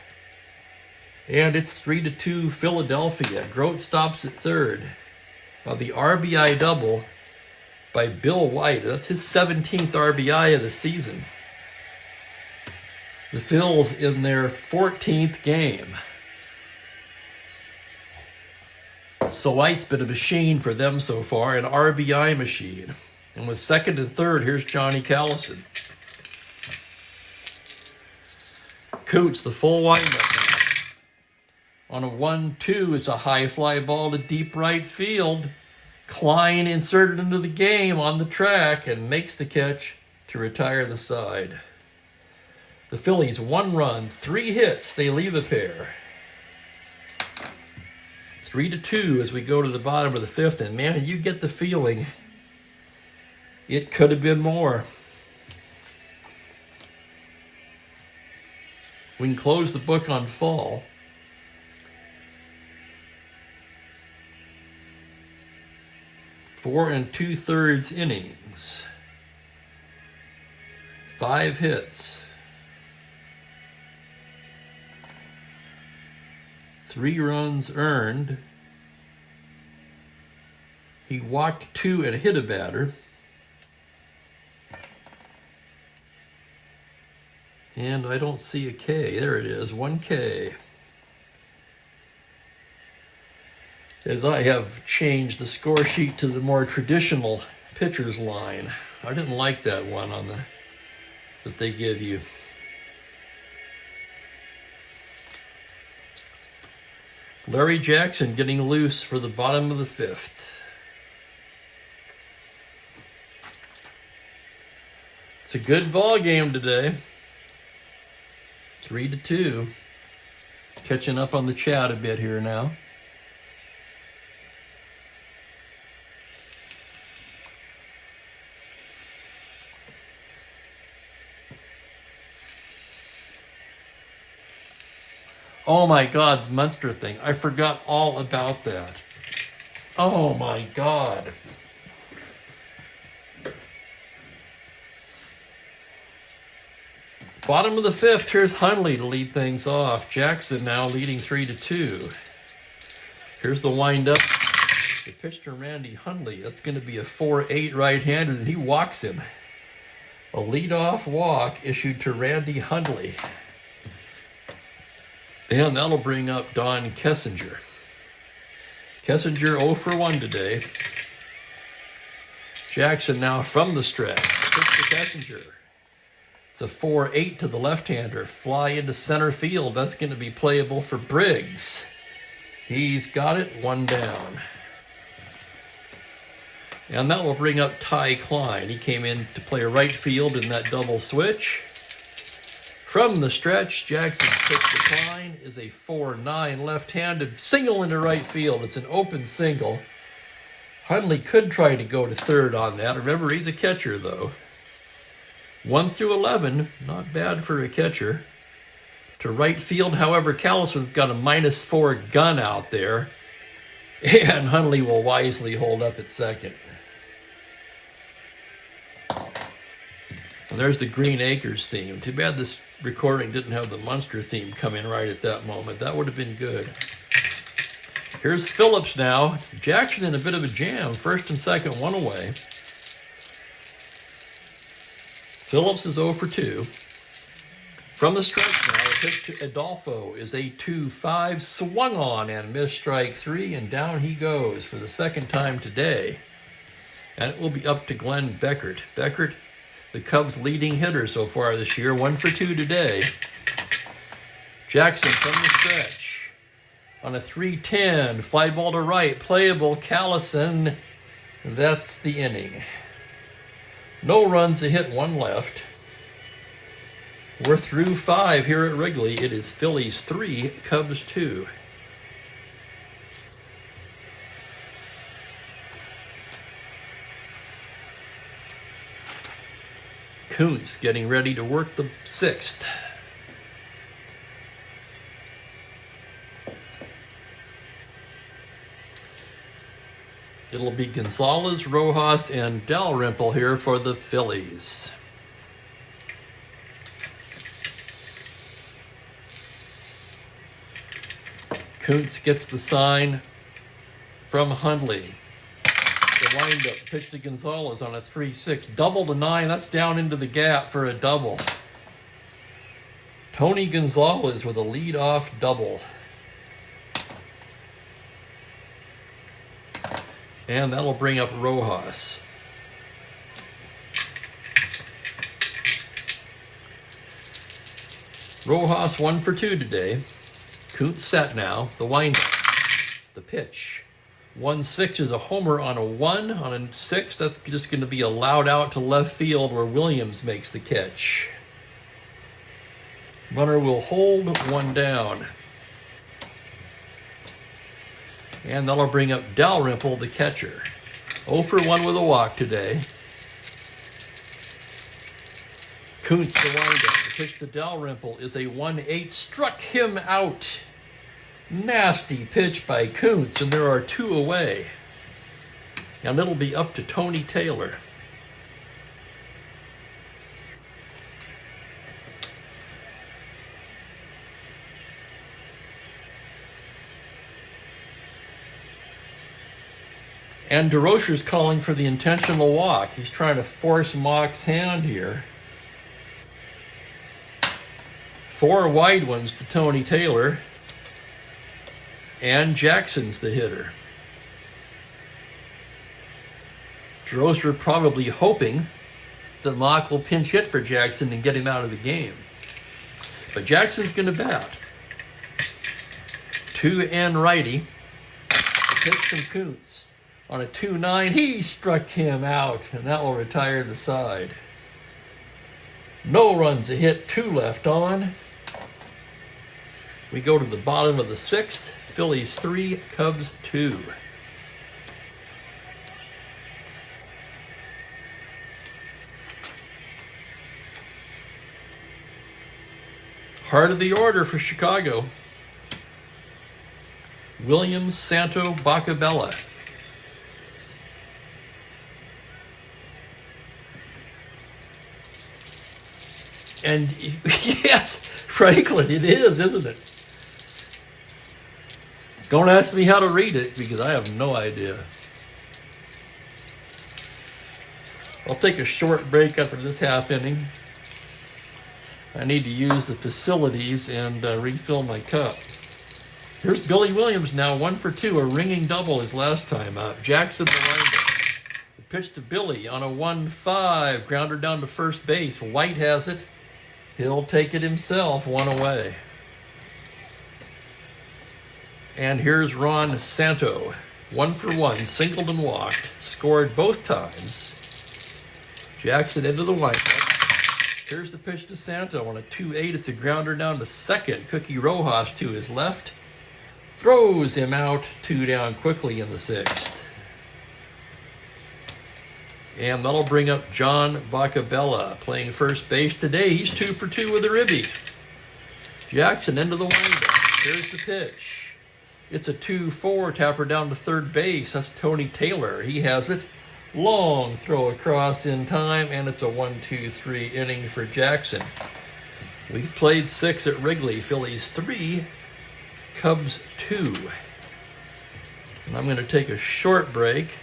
And it's 3-2 Philadelphia. Grote stops at third. The RBI double by Bill White. That's his 17th RBI of the season. The Phils in their 14th game. So White's been a machine for them so far, an RBI machine. And with second and third, here's Johnny Callison. Coots, the full windup. On a 1-2, it's a high fly ball to deep right field. Klein inserted into the game on the track and makes the catch to retire the side. The Phillies, 1 run, 3 hits. They leave a pair. 3-2 as we go to the bottom of the 5th. And man, you get the feeling it could have been more. We can close the book on fall. Four 2/3 innings. 5 hits. 3 runs earned. He walked 2 and hit a batter. And I don't see a K. There it is, 1 K. As I have changed the score sheet to the more traditional pitcher's line. I didn't like that one on that they give you. Larry Jackson getting loose for the bottom of the 5th. It's a good ball game today. 3-2. Catching up on the chat a bit here now. Oh my God, the Munster thing. I forgot all about that. Oh my God. Bottom of the 5th, here's Hundley to lead things off. Jackson now leading 3-2. Here's the windup. The pitch to Randy Hundley. That's going to be a 4-8 right-handed, and he walks him. A leadoff walk issued to Randy Hundley. And that'll bring up Don Kessinger. Kessinger 0 for 1 today. Jackson now from the stretch. Pitch to Kessinger. It's a 4-8 to the left-hander. Fly into center field. That's going to be playable for Briggs. He's got it, 1 down. And that will bring up Ty Klein. He came in to play right field in that double switch. From the stretch, Jackson's pitch to Klein is a 4-9 left-handed single into right field. It's an open single. Hundley could try to go to third on that. Remember, he's a catcher, though. 1 through 11, not bad for a catcher. To right field, however, Callison's got a -4 gun out there. And Hundley will wisely hold up at second. And there's the Green Acres theme. Too bad this recording didn't have the Munster theme come in right at that moment. That would have been good. Here's Phillips now. Jackson in a bit of a jam. First and second, 1 away. Phillips is 0 for 2. From the stretch now, a pitch to Adolfo is a 2-5. Swung on and missed strike 3, and down he goes for the second time today. And it will be up to Glenn Beckert. Beckert, the Cubs' leading hitter so far this year, 1 for 2 today. Jackson from the stretch. On a 3-10, fly ball to right, playable, Callison. That's the inning. No runs, a hit, 1 left. We're through 5 here at Wrigley. It is Phillies 3, Cubs 2. Kuntz getting ready to work the 6th. It'll be Gonzalez, Rojas, and Dalrymple here for the Phillies. Kuntz gets the sign from Hundley. The windup pitch to Gonzalez on a 3-6. Double to 9. That's down into the gap for a double. Tony Gonzalez with a lead-off double. And that'll bring up Rojas. Rojas 1 for 2 today. Kuntz set now. The windup. The pitch. 1-6 is a homer on a 1. On a 6, that's just going to be a loud out to left field where Williams makes the catch. Runner will hold, 1 down. And that'll bring up Dalrymple, the catcher. 0 for 1 with a walk today. Kuntz the windup. The pitch to Dalrymple is a 1-8. Struck him out. Nasty pitch by Kuntz, and there are 2 away. And it'll be up to Tony Taylor. And DeRocher's calling for the intentional walk. He's trying to force Mock's hand here. 4 wide ones to Tony Taylor. And Jackson's the hitter. DeRocher probably hoping that Mock will pinch hit for Jackson and get him out of the game. But Jackson's going to bat. 2-and righty. Pitch from Kuntz. On a 2-9, he struck him out, and that will retire the side. No runs, a hit, 2 left on. We go to the bottom of the 6th. Phillies 3, Cubs 2. Heart of the order for Chicago. Williams, Santo, Bacabella. And yes, Franklin, it is, isn't it? Don't ask me how to read it because I have no idea. I'll take a short break after this half inning. I need to use the facilities and refill my cup. Here's Billy Williams now, 1 for 2, a ringing double his last time up. Jackson the windup. The pitch to Billy on a 1-5, grounder down to first base. White has it. He'll take it himself, 1 away. And here's Ron Santo, 1 for 1, singled and walked, scored both times. Jackson into the windup. Here's the pitch to Santo on a 2-8. It's a grounder down to second. Cookie Rojas to his left. Throws him out, 2 down quickly in the 6th. And that'll bring up John Bacabella, playing first base today. He's 2 for 2 with a ribby. Jackson into the windup. Here's the pitch. It's a 2-4, tapper down to third base. That's Tony Taylor. He has it. Long throw across in time, and it's a 1-2-3 inning for Jackson. We've played 6 at Wrigley. Phillies 3, Cubs 2. And I'm going to take a short break.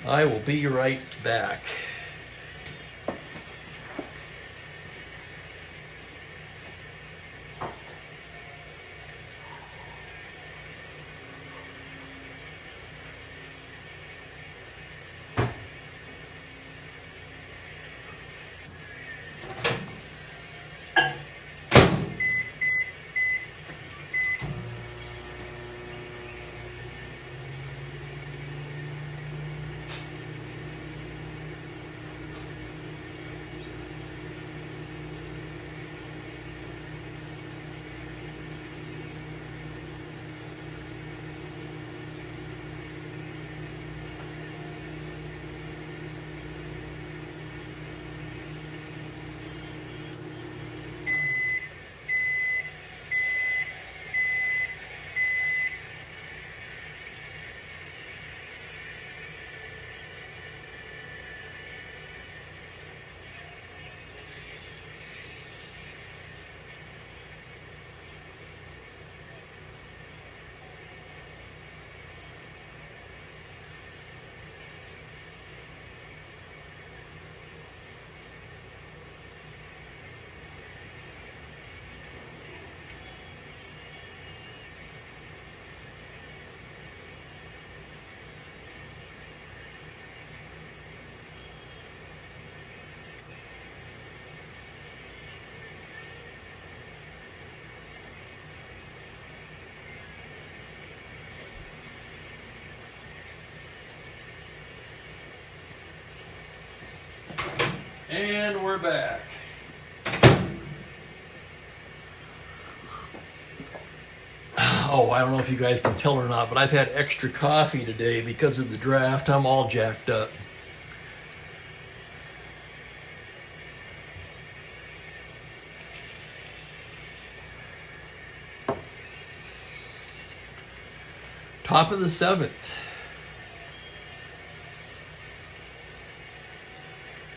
I will be right back. And we're back. Oh, I don't know if you guys can tell or not, but I've had extra coffee today because of the draft. I'm all jacked up. Top of the 7th.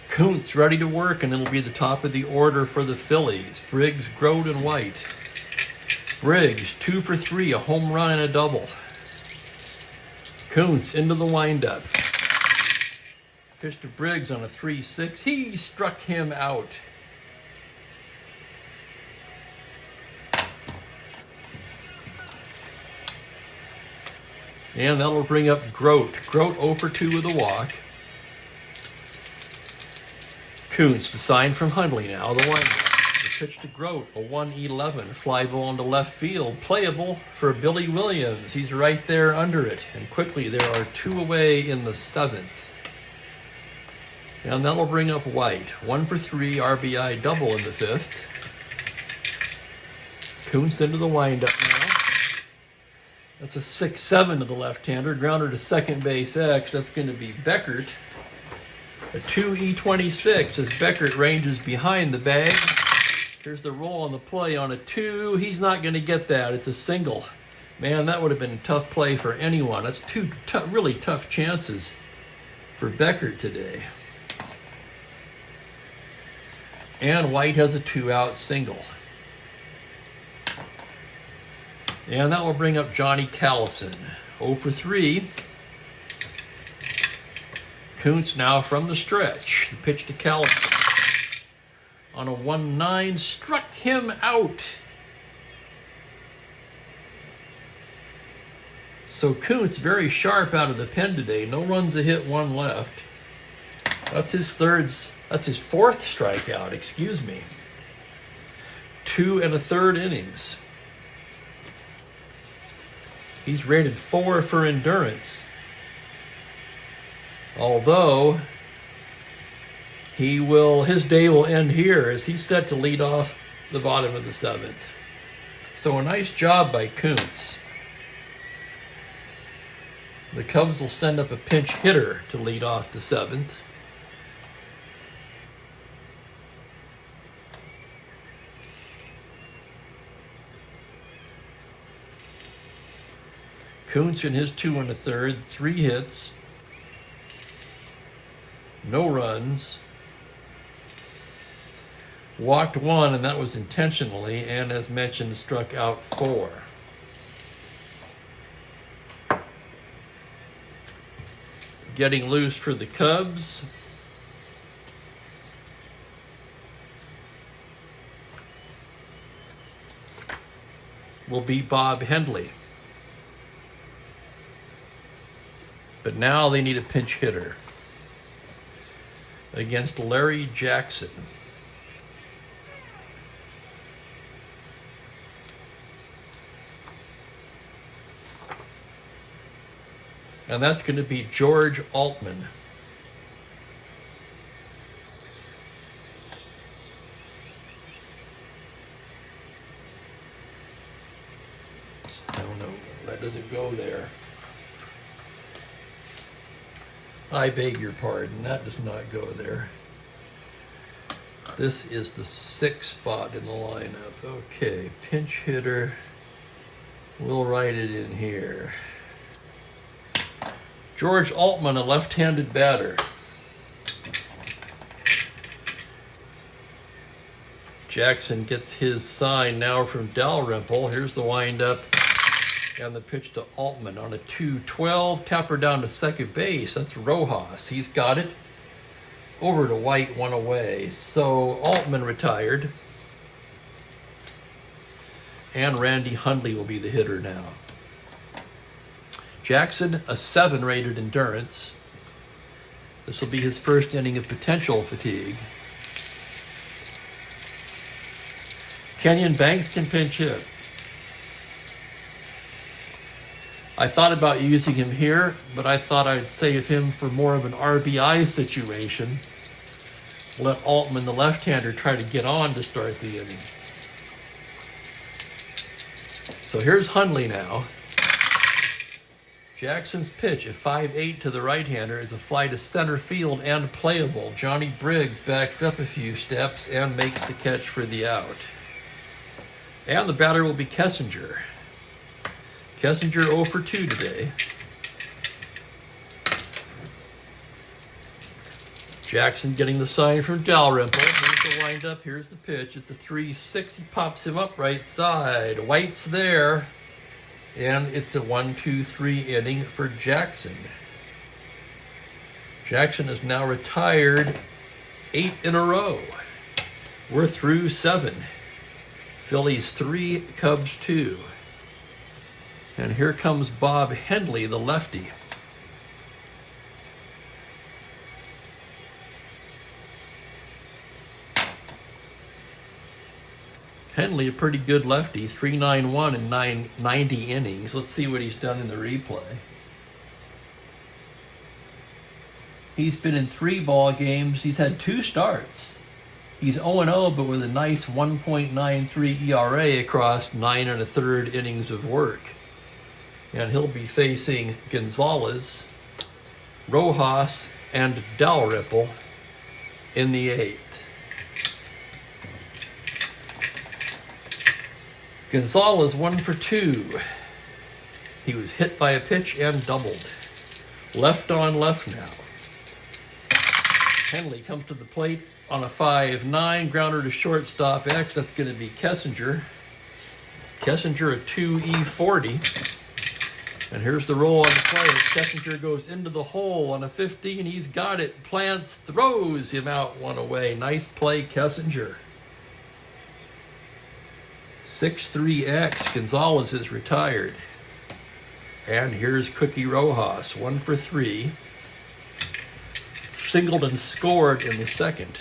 Kuntz ready to work, and it'll be the top of the order for the Phillies. Briggs, Grote, and White. Briggs, 2 for 3, a home run and a double. Kuntz into the windup. Pitch to Briggs on a 3-6. He struck him out. And that'll bring up Grote. Grote 0 for 2 with a walk. Kuntz, the sign from Hundley now, the windup. The pitch to Grote, a 1-11. Fly ball into left field. Playable for Billy Williams. He's right there under it. And quickly, there are 2 away in the 7th. And that'll bring up White. 1 for 3, RBI double in the 5th. Kuntz into the windup now. That's a 6-7 to the left-hander. Grounder to second base X. That's going to be Beckert. A 2-E26 as Beckert ranges behind the bag. Here's the roll on the play on a 2. He's not going to get that. It's a single. Man, that would have been a tough play for anyone. That's 2 really tough chances for Beckert today. And White has a 2-out single. And that will bring up Johnny Callison. 0 for 3. Kuntz now from the stretch. The pitch to Callison. On a 1-9, struck him out. So Kuntz very sharp out of the pen today. No runs a hit, 1 left. That's his 4th strikeout, excuse me. 2 1/3 innings. He's rated 4 for endurance. Although his day will end here as he's set to lead off the bottom of the 7th. So a nice job by Kuntz. The Cubs will send up a pinch hitter to lead off the 7th. Kuntz in his 2 1/3, 3 hits, no runs, walked 1, and that was intentionally, and as mentioned, struck out 4. Getting loose for the Cubs. Will be Bob Hendley. But now they need a pinch hitter against Larry Jackson. And that's going to be George Altman. I don't know. That doesn't go there. I beg your pardon. That does not go there. This is the 6th spot in the lineup. Okay, pinch hitter. We'll write it in here. George Altman, a left-handed batter. Jackson gets his sign now from Dalrymple. Here's the windup and the pitch to Altman on a 2-12. Tapper down to second base. That's Rojas. He's got it. Over to White, 1 away. So Altman retired. And Randy Hundley will be the hitter now. Jackson, a 7 rated endurance. This will be his first inning of potential fatigue. Kenyon Banks can pinch hit. I thought about using him here, but I thought I'd save him for more of an RBI situation. Let Altman, the left-hander, try to get on to start the inning. So here's Hundley now. Jackson's pitch, a 5-8 to the right-hander, is a fly to center field and playable. Johnny Briggs backs up a few steps and makes the catch for the out. And the batter will be Kessinger. Kessinger 0 for 2 today. Jackson getting the sign from Dalrymple. Here's the windup. Here's the pitch. It's a 3-6. He pops him up right side. White's there. And it's a 1-2-3 inning for Jackson. Jackson is now retired 8 in a row. We're through 7. Phillies 3, Cubs 2. And here comes Bob Hendley, the lefty. Hendley, a pretty good lefty, 3.91 in 90 innings. Let's see what he's done in the replay. He's been in 3 ball games. He's had 2 starts. He's 0-0, but with a nice 1.93 ERA across 9 1/3 innings of work. And he'll be facing Gonzalez, Rojas, and Dalrymple in the 8th. Gonzalez 1 for 2. He was hit by a pitch and doubled. Left on left now. Hendley comes to the plate on a 5-9, grounder to shortstop X. That's going to be Kessinger. Kessinger a 2E40. And here's the roll on the play. Kessinger goes into the hole on a 15. He's got it. Plants, throws him out, 1 away. Nice play, Kessinger. 6-3X. Gonzalez is retired. And here's Cookie Rojas, 1 for 3. Singled and scored in the 2nd.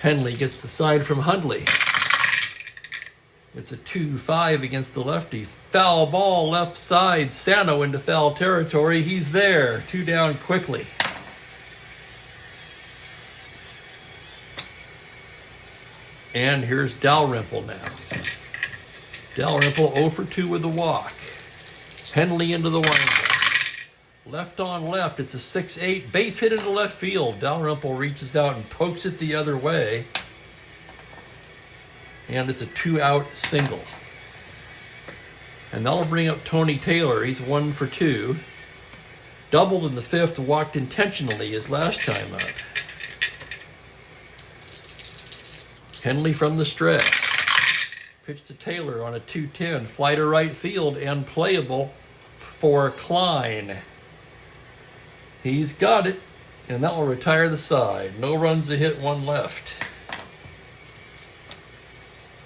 Hendley gets the side from Hundley. It's a 2-5 against the lefty. Foul ball left side. Sano into foul territory. He's there. 2 down quickly. And here's Dalrymple now. Dalrymple 0 for 2 with a walk. Hendley into the windup. Left on left. It's a 6-8. Base hit into left field. Dalrymple reaches out and pokes it the other way. And it's a 2-out single. And that'll bring up Tony Taylor. He's 1 for 2. Doubled in the 5th. Walked intentionally his last time up. Hendley from the stretch. Pitch to Taylor on a 2-10. Fly to right field and playable for Klein. He's got it, and that will retire the side. No runs, a hit, 1 left.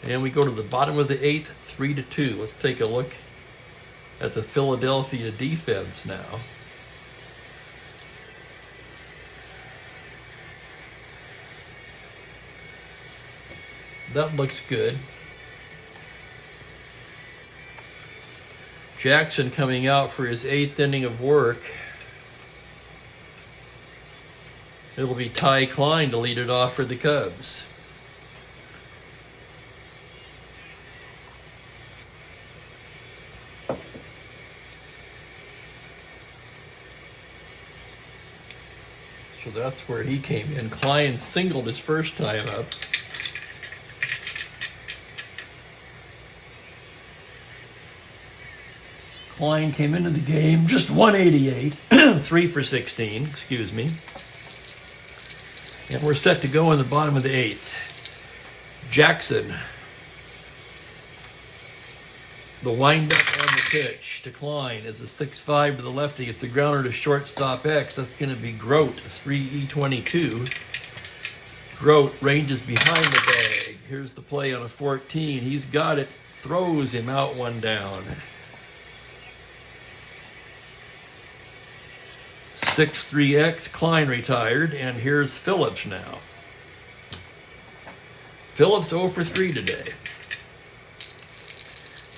And we go to the bottom of the 8th, 3-2. Let's take a look at the Philadelphia defense now. That looks good. Jackson coming out for his 8th inning of work. It'll be Ty Klein to lead it off for the Cubs. So that's where he came in. Klein singled his first time up. Klein came into the game just 188, 3 for 16, excuse me. And we're set to go in the bottom of the 8th. Jackson. The windup on the pitch to Klein is a 6-5 to the lefty. It's a grounder to shortstop X. That's going to be Grote, 3E22. Grote ranges behind the bag. Here's the play on a 14. He's got it. Throws him out, 1 down. 6-3X, Klein retired, and here's Phillips now. Phillips 0 for 3 today.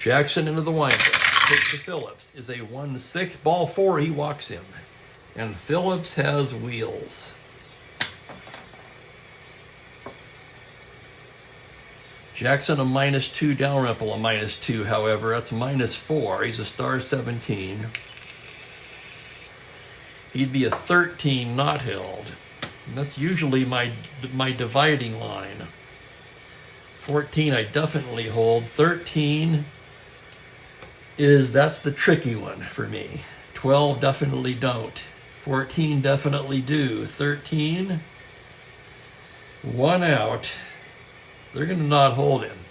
Jackson into the windup. Pitch to Phillips is a 1-6. Ball 4, he walks him. And Phillips has wheels. Jackson a -2, Dalrymple a -2, however. That's -4. He's a star 17. He'd be a 13 not held. And that's usually my dividing line. 14 I definitely hold. 13 that's the tricky one for me. 12 definitely don't. 14 definitely do. 13, one out. They're going to not hold him.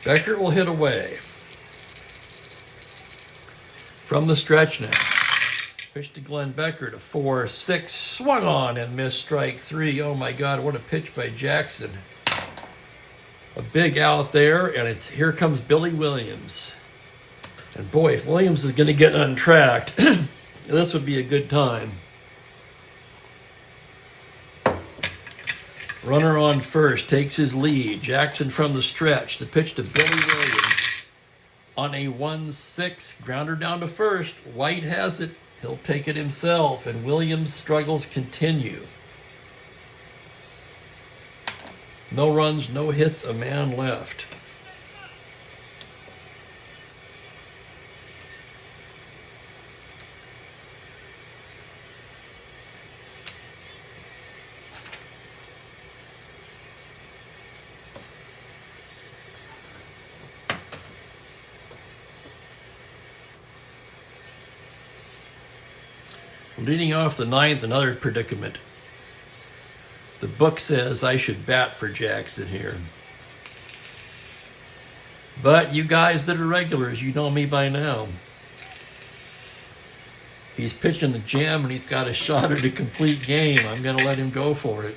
Beckert will hit away. From the stretch now. Pitch to Glenn Beckert, a 4-6, swung on and missed strike 3. Oh my God, what a pitch by Jackson. A big out there, and here comes Billy Williams. And boy, if Williams is going to get untracked, this would be a good time. Runner on first, takes his lead. Jackson from the stretch. The pitch to Billy Williams on a 1-6. Grounder down to first. White has it. He'll take it himself, and Williams' struggles continue. No runs, no hits, a man left. Leading off the ninth, another predicament. The book says I should bat for Jackson here. But you guys that are regulars, you know me by now. He's pitching the jam and he's got a shot at a complete game. I'm going to let him go for it.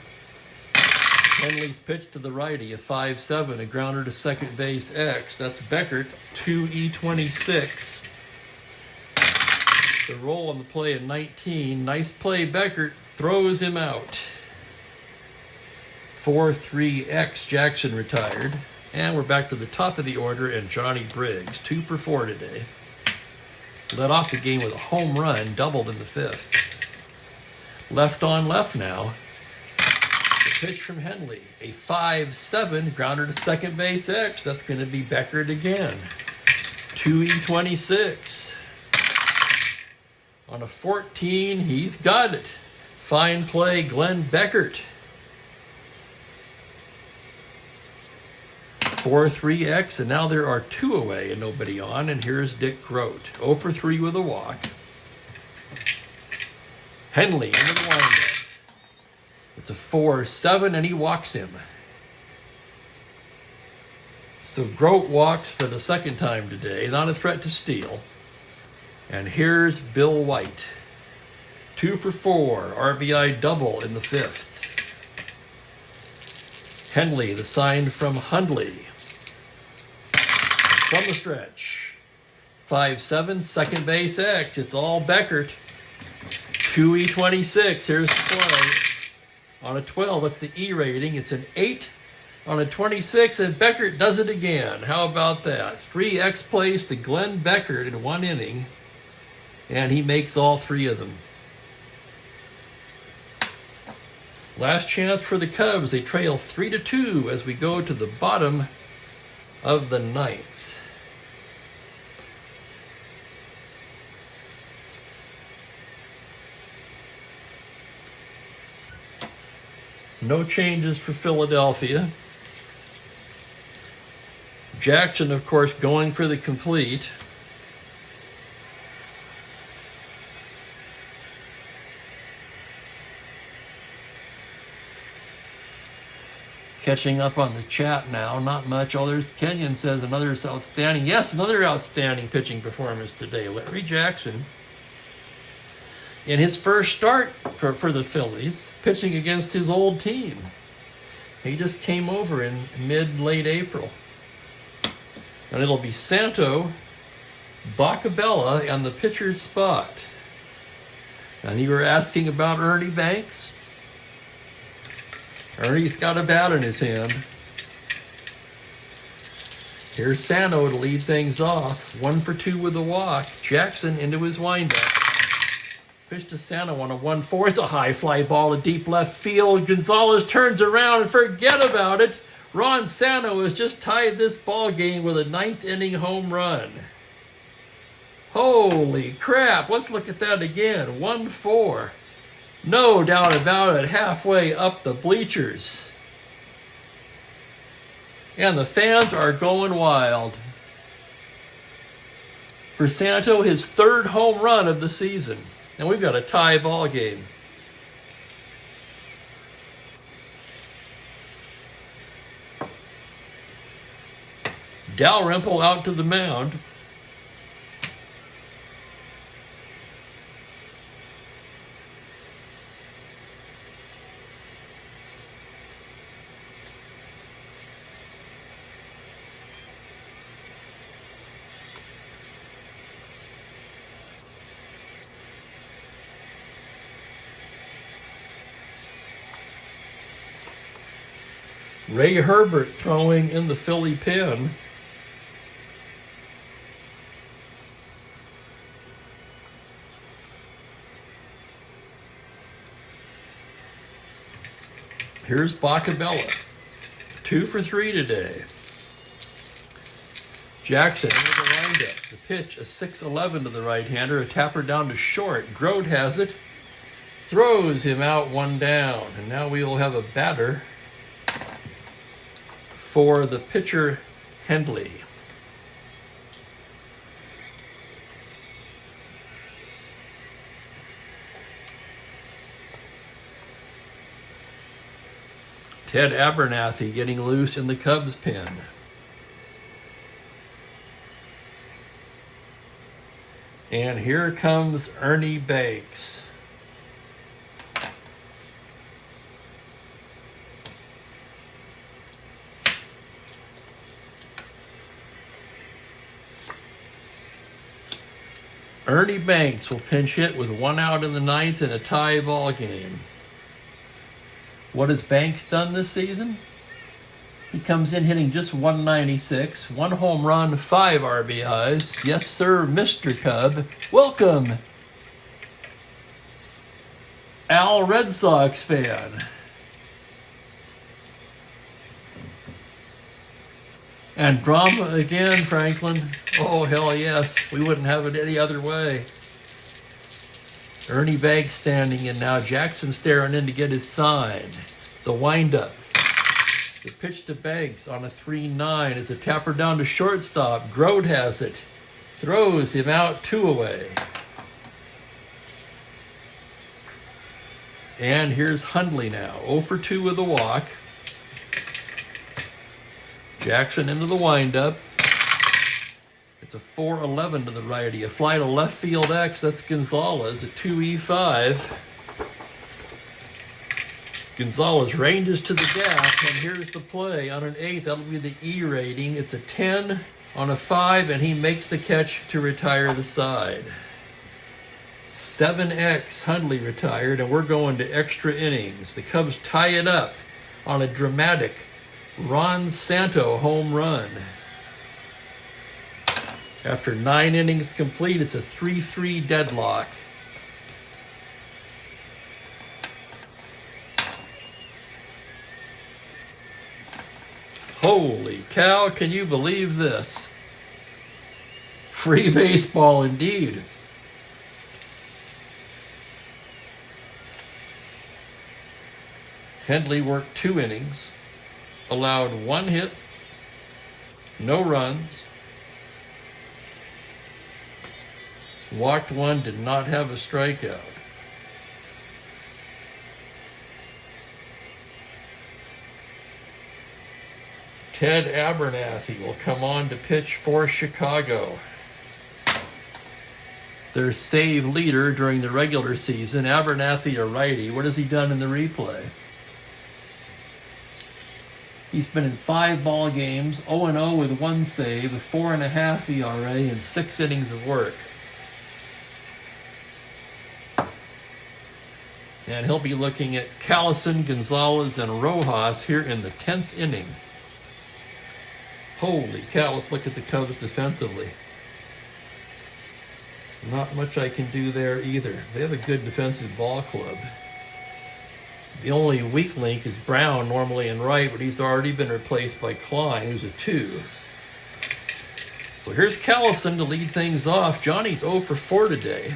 Henley's pitch to the righty, a 5-7, a grounder to second base X. That's Beckert, 2E26. The roll on the play in 19. Nice play, Beckert. Throws him out. 4-3X, Jackson retired. And we're back to the top of the order, and Johnny Briggs, 2 for 4 today. Led off the game with a home run, doubled in the 5th. Left on left now. The pitch from Henley, a 5-7, grounder to second base X. That's going to be Beckert again. 2E26. On a 14, he's got it. Fine play, Glenn Beckert. 4-3X, and now there are 2 away and nobody on, and here's Dick Grote. 0 for 3 with a walk. Henley into the windup. It's a 4-7, and he walks him. So Grote walked for the second time today, not a threat to steal. And here's Bill White. 2 for 4, RBI double in the 5th. Henley, the sign from Hundley. From the stretch. 5-7, second base X. It's all Beckert. 2E26. Here's the play. On a 12, what's the E rating? It's an 8 on a 26, and Beckert does it again. How about that? 3 X plays to Glenn Beckert in 1 inning. And he makes all 3 of them. Last chance for the Cubs. They trail 3-2 as we go to the bottom of the 9th. No changes for Philadelphia. Jackson, of course, going for the complete. Catching up on the chat now, not much. Oh, there's Kenyon says another outstanding. Yes, another outstanding pitching performance today. Larry Jackson, in his first start for the Phillies, pitching against his old team. He just came over in mid-late April. And it'll be Santo, Bacabella on the pitcher's spot. And you were asking about Ernie Banks. Ernie's got a bat in his hand. Here's Santo to lead things off. 1 for 2 with a walk. Jackson into his windup. Pitch to Santo on a 1-4. It's a high fly ball to deep left field. Gonzalez turns around and forget about it. Ron Santo has just tied this ball game with a ninth inning home run. Holy crap, let's look at that again. 1-4. No doubt about it, halfway up the bleachers. And the fans are going wild. For Santo, his third home run of the season. And we've got a tie ball game. Dalrymple out to the mound. Ray Herbert throwing in the Philly pen. Here's Bacabella. 2 for 3 today. Jackson into the windup. The pitch, a 6-11 to the right-hander. A tapper down to short. Grode has it. Throws him out, 1 down. And now we will have a batter for the pitcher, Hendley. Ted Abernathy getting loose in the Cubs pen. And here comes Ernie Banks. Ernie Banks will pinch hit with 1 out in the 9th in a tie ball game. What has Banks done this season? He comes in hitting just 196, 1 home run, 5 RBIs. Yes, sir, Mr. Cub. Welcome, Al Red Sox fan. And drama again, Franklin. Oh, hell yes. We wouldn't have it any other way. Ernie Banks standing in now. Jackson staring in to get his sign. The windup. The pitch to Banks on a 3-9 is a tapper down to shortstop. Grode has it. Throws him out, 2 away. And here's Hundley now. 0 for 2 with a walk. Jackson into the windup. It's a 4-11 to the righty. A fly to left field X. That's Gonzalez. A 2-E5. Gonzalez ranges to the gap, and here's the play on an 8. That'll be the E rating. It's a 10 on a 5, and he makes the catch to retire the side. 7X, Hundley retired, and we're going to extra innings. The Cubs tie it up on a dramatic Ron Santo home run. After 9 innings complete, it's a 3-3 deadlock. Holy cow, can you believe this? Free baseball indeed. Hendley worked 2 innings, allowed 1 hit, no runs, walked 1, did not have a strikeout. Ted Abernathy will come on to pitch for Chicago. Their save leader during the regular season. Abernathy, a righty. What has he done in the replay? He's been in 5 ball games, 0-0 with 1 save, a 4.5 ERA, and 6 innings of work. And he'll be looking at Callison, Gonzalez, and Rojas here in the 10th inning. Holy cow, let's look at the Cubs defensively. Not much I can do there either. They have a good defensive ball club. The only weak link is Brown, normally in right, but he's already been replaced by Klein, who's a 2. So here's Callison to lead things off. Johnny's 0 for 4 today.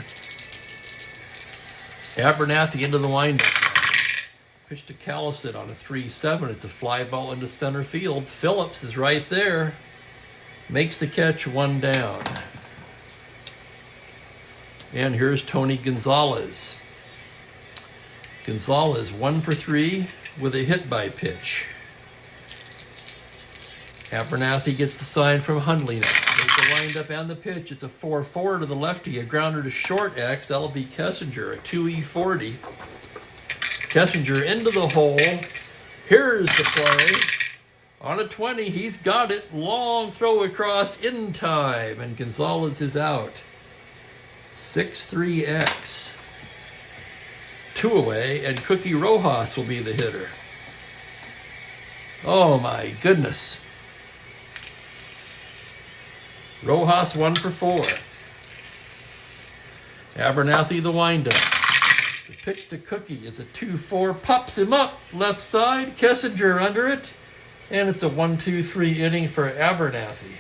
Abernathy into the windup. Pitch to Callison on a 3-7. It's a fly ball into center field. Phillips is right there. Makes the catch, 1 down. And here's Tony Gonzalez. Gonzalez 1 for 3 with a hit by pitch. Abernathy gets the sign from Hundley now. There's the windup and the pitch. It's a 4-4 to the lefty. A grounder to short X. That'll be Kessinger, a 2E40. Kessinger into the hole. Here's the play. On a 20, he's got it. Long throw across in time, and Gonzalez is out. 6-3X. 2 away, and Cookie Rojas will be the hitter. Oh my goodness. Rojas 1 for 4. Abernathy the windup. The pitch to Cookie is a 2-4. Pops him up. Left side. Kessinger under it. And it's a 1-2-3 inning for Abernathy.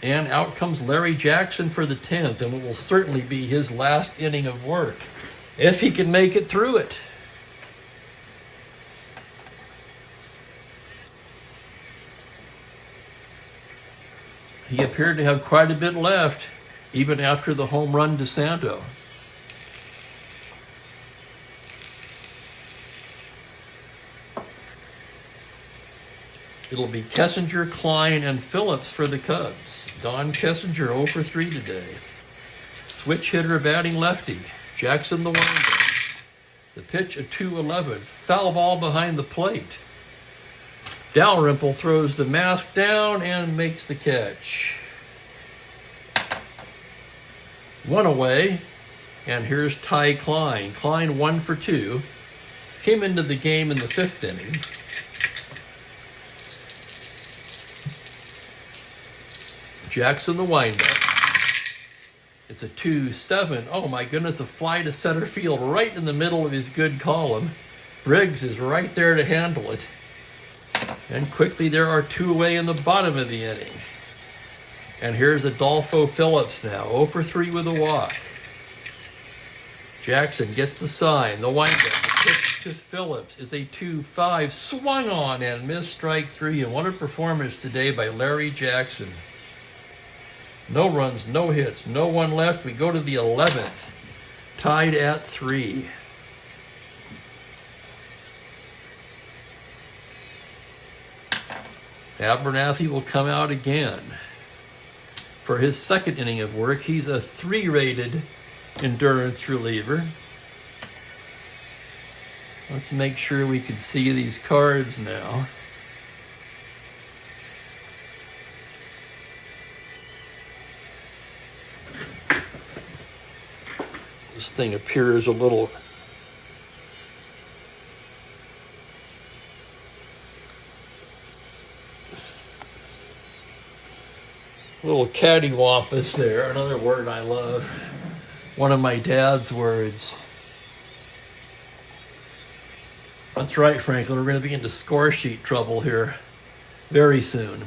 And out comes Larry Jackson for the 10th, and it will certainly be his last inning of work, if he can make it through it. He appeared to have quite a bit left, even after the home run to Santo. It'll be Kessinger, Klein, and Phillips for the Cubs. Don Kessinger 0 for 3 today. Switch hitter batting lefty. Jackson the windup. The pitch a 2-11. Foul ball behind the plate. Dalrymple throws the mask down and makes the catch. 1 away. And here's Ty Klein. Klein 1 for 2. Came into the game in the 5th inning. Jackson the windup. It's a 2-7. Oh my goodness, a fly to center field right in the middle of his good column. Briggs is right there to handle it. And quickly there are 2 away in the bottom of the inning. And here's Adolfo Phillips now, 0 for 3 with a walk. Jackson gets the sign, the windup. The pitch to Phillips is a 2-5. Swung on and missed strike 3. And what a performance today by Larry Jackson. No runs, no hits, no one left. We go to the 11th, tied at 3. Abernathy will come out again for his 2nd inning of work. He's a 3-rated endurance reliever. Let's make sure we can see these cards now. This thing appears a little cattywampus there, another word I love. One of my dad's words. That's right, Franklin. We're going to be into score sheet trouble here very soon.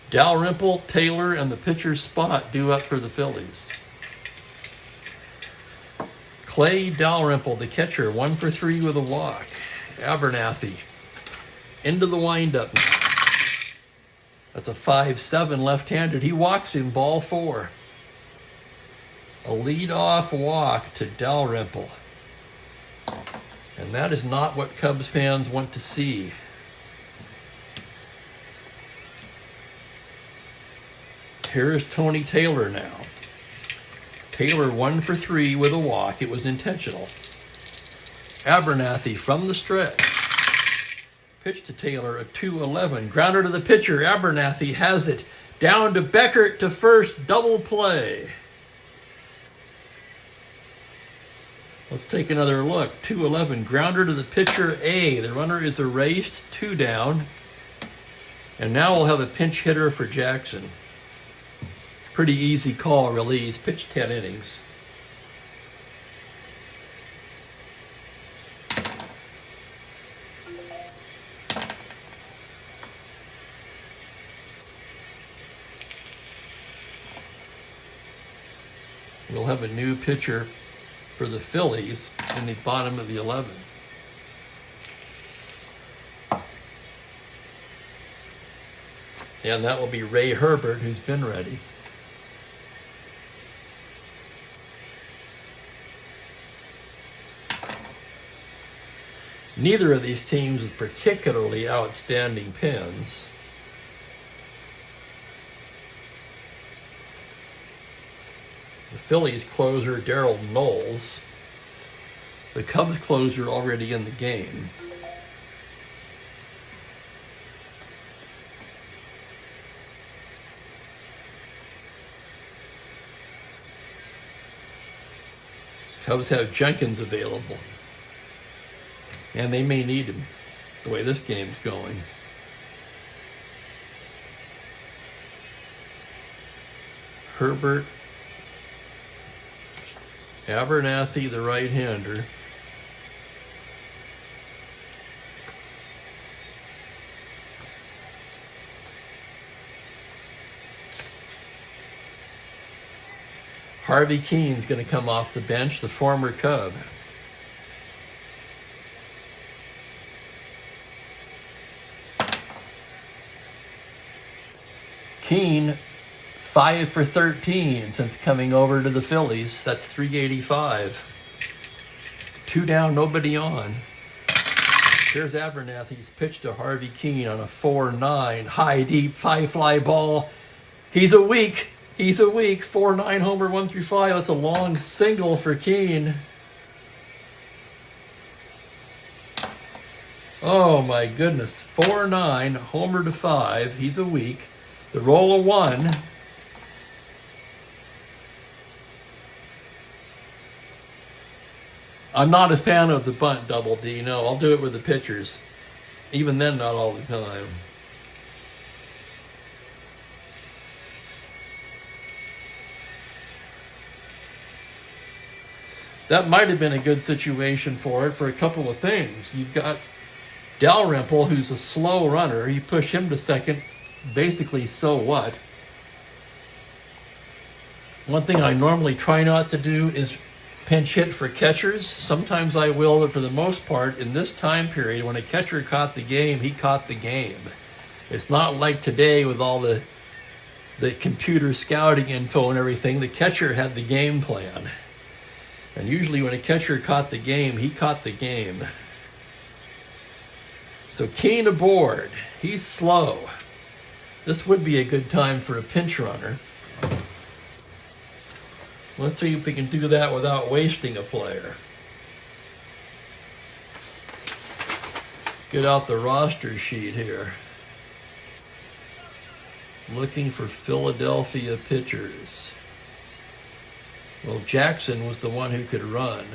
Dalrymple, Taylor, and the pitcher's spot due up for the Phillies. Clay Dalrymple, the catcher, 1 for 3 with a walk. Abernathy into the windup. That's a 5-7 left-handed. He walks him, ball 4. A lead-off walk to Dalrymple. And that is not what Cubs fans want to see. Here is Tony Taylor now. Taylor 1 for 3 with a walk. It was intentional. Abernathy from the stretch. Pitch to Taylor, a 2-11. Grounder to the pitcher. Abernathy has it. Down to Beckert to first. Double play. Let's take another look. 2-11, grounder to the pitcher A. The runner is erased, 2 down. And now we'll have a pinch hitter for Jackson. Pretty easy call, really. He's pitched 10 innings. We'll have a new pitcher for the Phillies in the bottom of the 11th. And that will be Ray Herbert, who's been ready. Neither of these teams with particularly outstanding pins. The Phillies closer, Darryl Knowles. The Cubs closer already in the game. Cubs have Jenkins available. And they may need him, the way this game's going. Herbert, Abernathy, the right-hander. Harvey Keene's going to come off the bench, the former Cub. Keene, 5 for 13 since coming over to the Phillies. That's 385. 2 down, nobody on. Here's Abernathy. He's pitched to Harvey Keene on a 4-9. High, deep, fly ball. He's a weak. 4-9 homer, 1 through 5. That's a long single for Keene. Oh my goodness. 4-9, homer to 5. He's a weak. The roll of 1. I'm not a fan of the bunt, Double D. No, I'll do it with the pitchers. Even then, not all the time. That might have been a good situation for it for a couple of things. You've got Dalrymple, who's a slow runner. You push him to second. Basically, so what? One thing I normally try not to do is pinch hit for catchers. Sometimes I will, but for the most part, in this time period, when a catcher caught the game, he caught the game. It's not like today with all the computer scouting info and everything. The catcher had the game plan. And usually when a catcher caught the game, he caught the game. So Keene aboard. He's slow. This would be a good time for a pinch runner. Let's see if we can do that without wasting a player. Get out the roster sheet here. Looking for Philadelphia pitchers. Well, Jackson was the one who could run.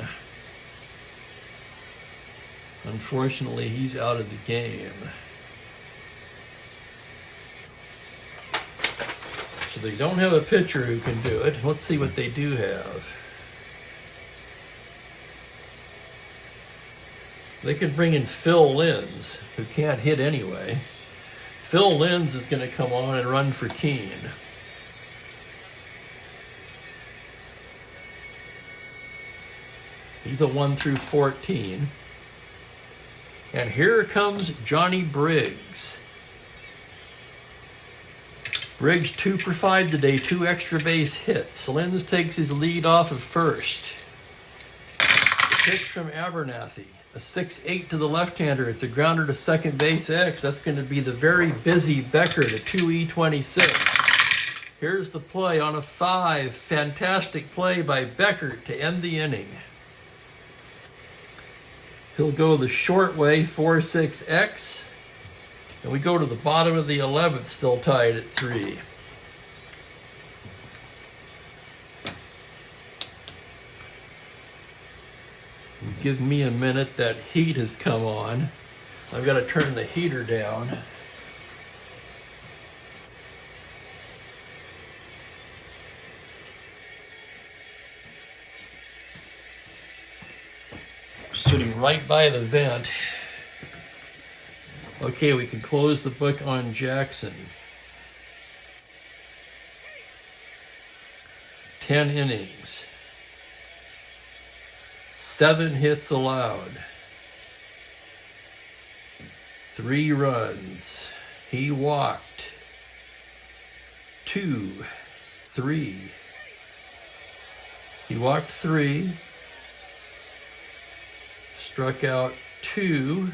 Unfortunately, he's out of the game. So they don't have a pitcher who can do it. Let's see what they do have. They could bring in Phil Linz, who can't hit anyway. Phil Linz is going to come on and run for Keene. He's a 1 through 14. And here comes Johnny Briggs. Briggs 2 for 5 today, 2 extra base hits. Linz takes his lead off of first. The pitch from Abernathy. A 6-8 to the left-hander. It's a grounder to second base X. That's going to be the very busy Becker to 2E26. Here's the play on a 5. Fantastic play by Becker to end the inning. He'll go the short way, 4-6X. And we go to the bottom of the 11th, still tied at 3. Give me a minute. That heat has come on. I've got to turn the heater down. Sitting right by the vent. Okay, we can close the book on Jackson. 10 innings. 7 hits allowed. 3 runs. He walked. 2, 3. He walked 3. Struck out 2,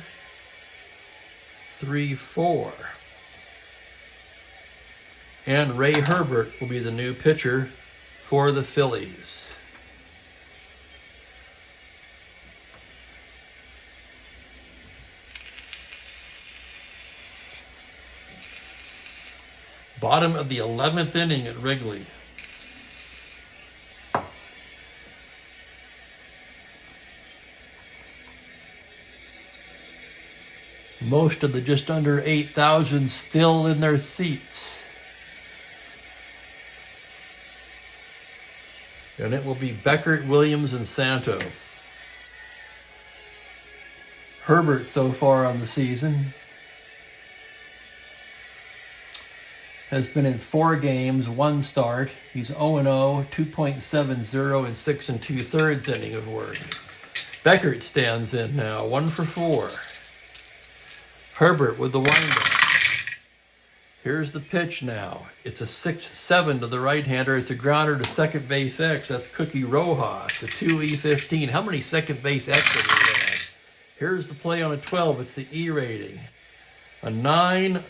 3, 4. And Ray Herbert will be the new pitcher for the Phillies. Bottom of the 11th inning at Wrigley. Most of the just under 8,000 still in their seats. And it will be Beckert, Williams, and Santo. Herbert so far on the season has been in 4 games, 1 start. He's 0-0, 2.70, and 6 2/3 inning of work. Beckert stands in now, 1 for 4. Herbert with the windup. Here's the pitch now. It's a 6-7 to the right-hander. It's a grounder to second base X. That's Cookie Rojas, a 2E15. How many second base X's have we had? Here's the play on a 12. It's the E rating. A 9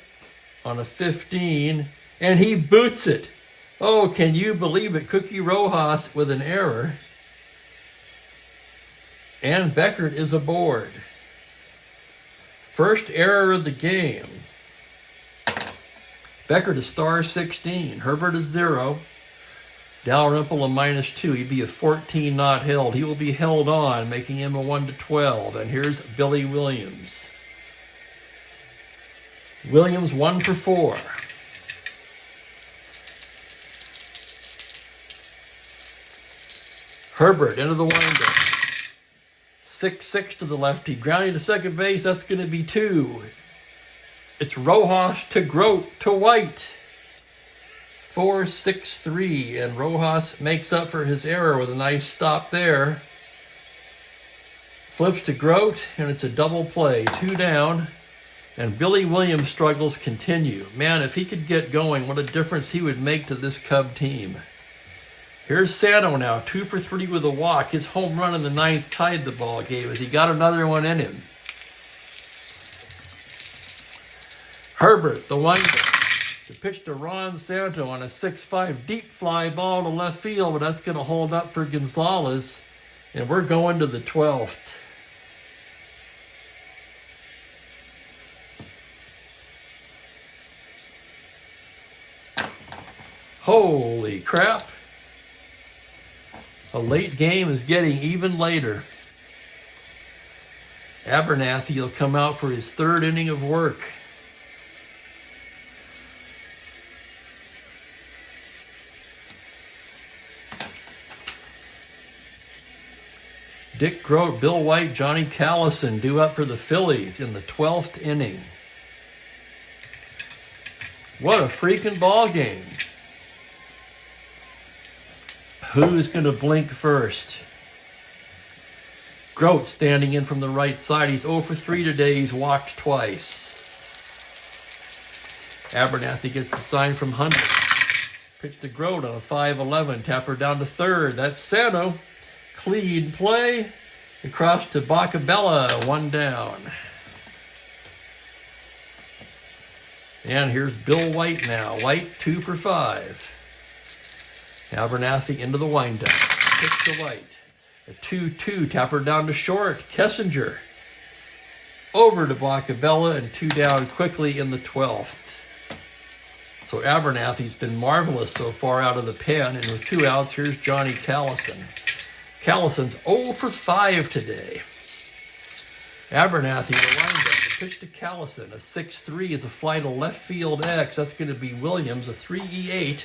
on a 15, and he boots it. Oh, can you believe it? Cookie Rojas with an error. And Beckert is aboard. First error of the game. Beckert is star 16. Herbert is 0. Dalrymple a -2. He'd be a 14 not held. He will be held on, making him a 1-12. And here's Billy Williams. Williams 1 for 4. Herbert into the windup. 6-6 to the lefty. Grounding to second base. That's going to be 2. It's Rojas to Grote to White. 4-6-3. And Rojas makes up for his error with a nice stop there. Flips to Grote, and it's a double play. 2 down. And Billy Williams' struggles continue. Man, if he could get going, what a difference he would make to this Cub team. Here's Santo now, 2 for 3 with a walk. His home run in the 9th tied the ball game as he got another one in him. Herbert, the windup. The pitch to Ron Santo on a 6-5 deep fly ball to left field, but that's going to hold up for Gonzalez. And we're going to the 12th. Holy crap. A late game is getting even later. Abernathy will come out for his 3rd inning of work. Dick Grote, Bill White, Johnny Callison due up for the Phillies in the 12th inning. What a freaking ball game. Who's going to blink first? Grote standing in from the right side. He's 0 for 3 today. He's walked twice. Abernathy gets the sign from Hunter. Pitch to Grote on a 5-11. Tapper down to third. That's Santo. Clean play. Across to Bacabella. 1 down. And here's Bill White now. White 2 for 5. Abernathy into the windup. Pitch to White. A 2-2. Tapper down to short. Kessinger. Over to Bacabella and 2 down quickly in the 12th. So Abernathy's been marvelous so far out of the pen. And with 2 outs, here's Johnny Callison. Callison's 0 for 5 today. Abernathy, the windup. The pitch to Callison. A 6-3 is a fly to left field X. That's going to be Williams, a 3E8.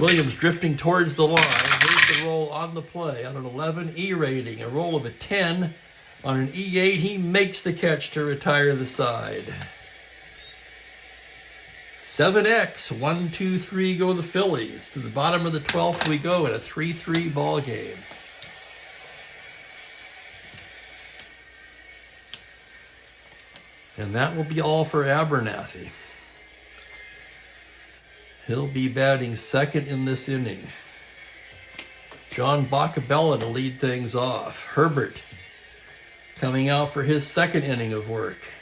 Williams drifting towards the line. Here's the roll on the play on an 11 E rating. A roll of a 10 on an E8. He makes the catch to retire the side. 7X, 1, 2, 3 go the Phillies. To the bottom of the 12th we go in a 3-3 ball game. And that will be all for Abernathy. He'll be batting second in this inning. John Boccabella to lead things off. Herbert coming out for his second inning of work.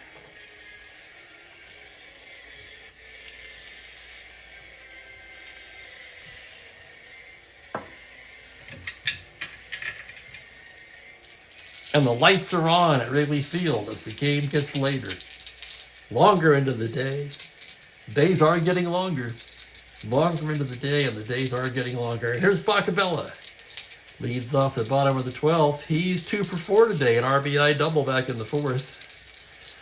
And the lights are on at Wrigley Field as the game gets later. Longer into the day. Days are getting longer. Longer into the day, and the days are getting longer. Here's Boccabella. Leads off the bottom of the 12th. He's 2 for 4 today, an RBI double back in the 4th.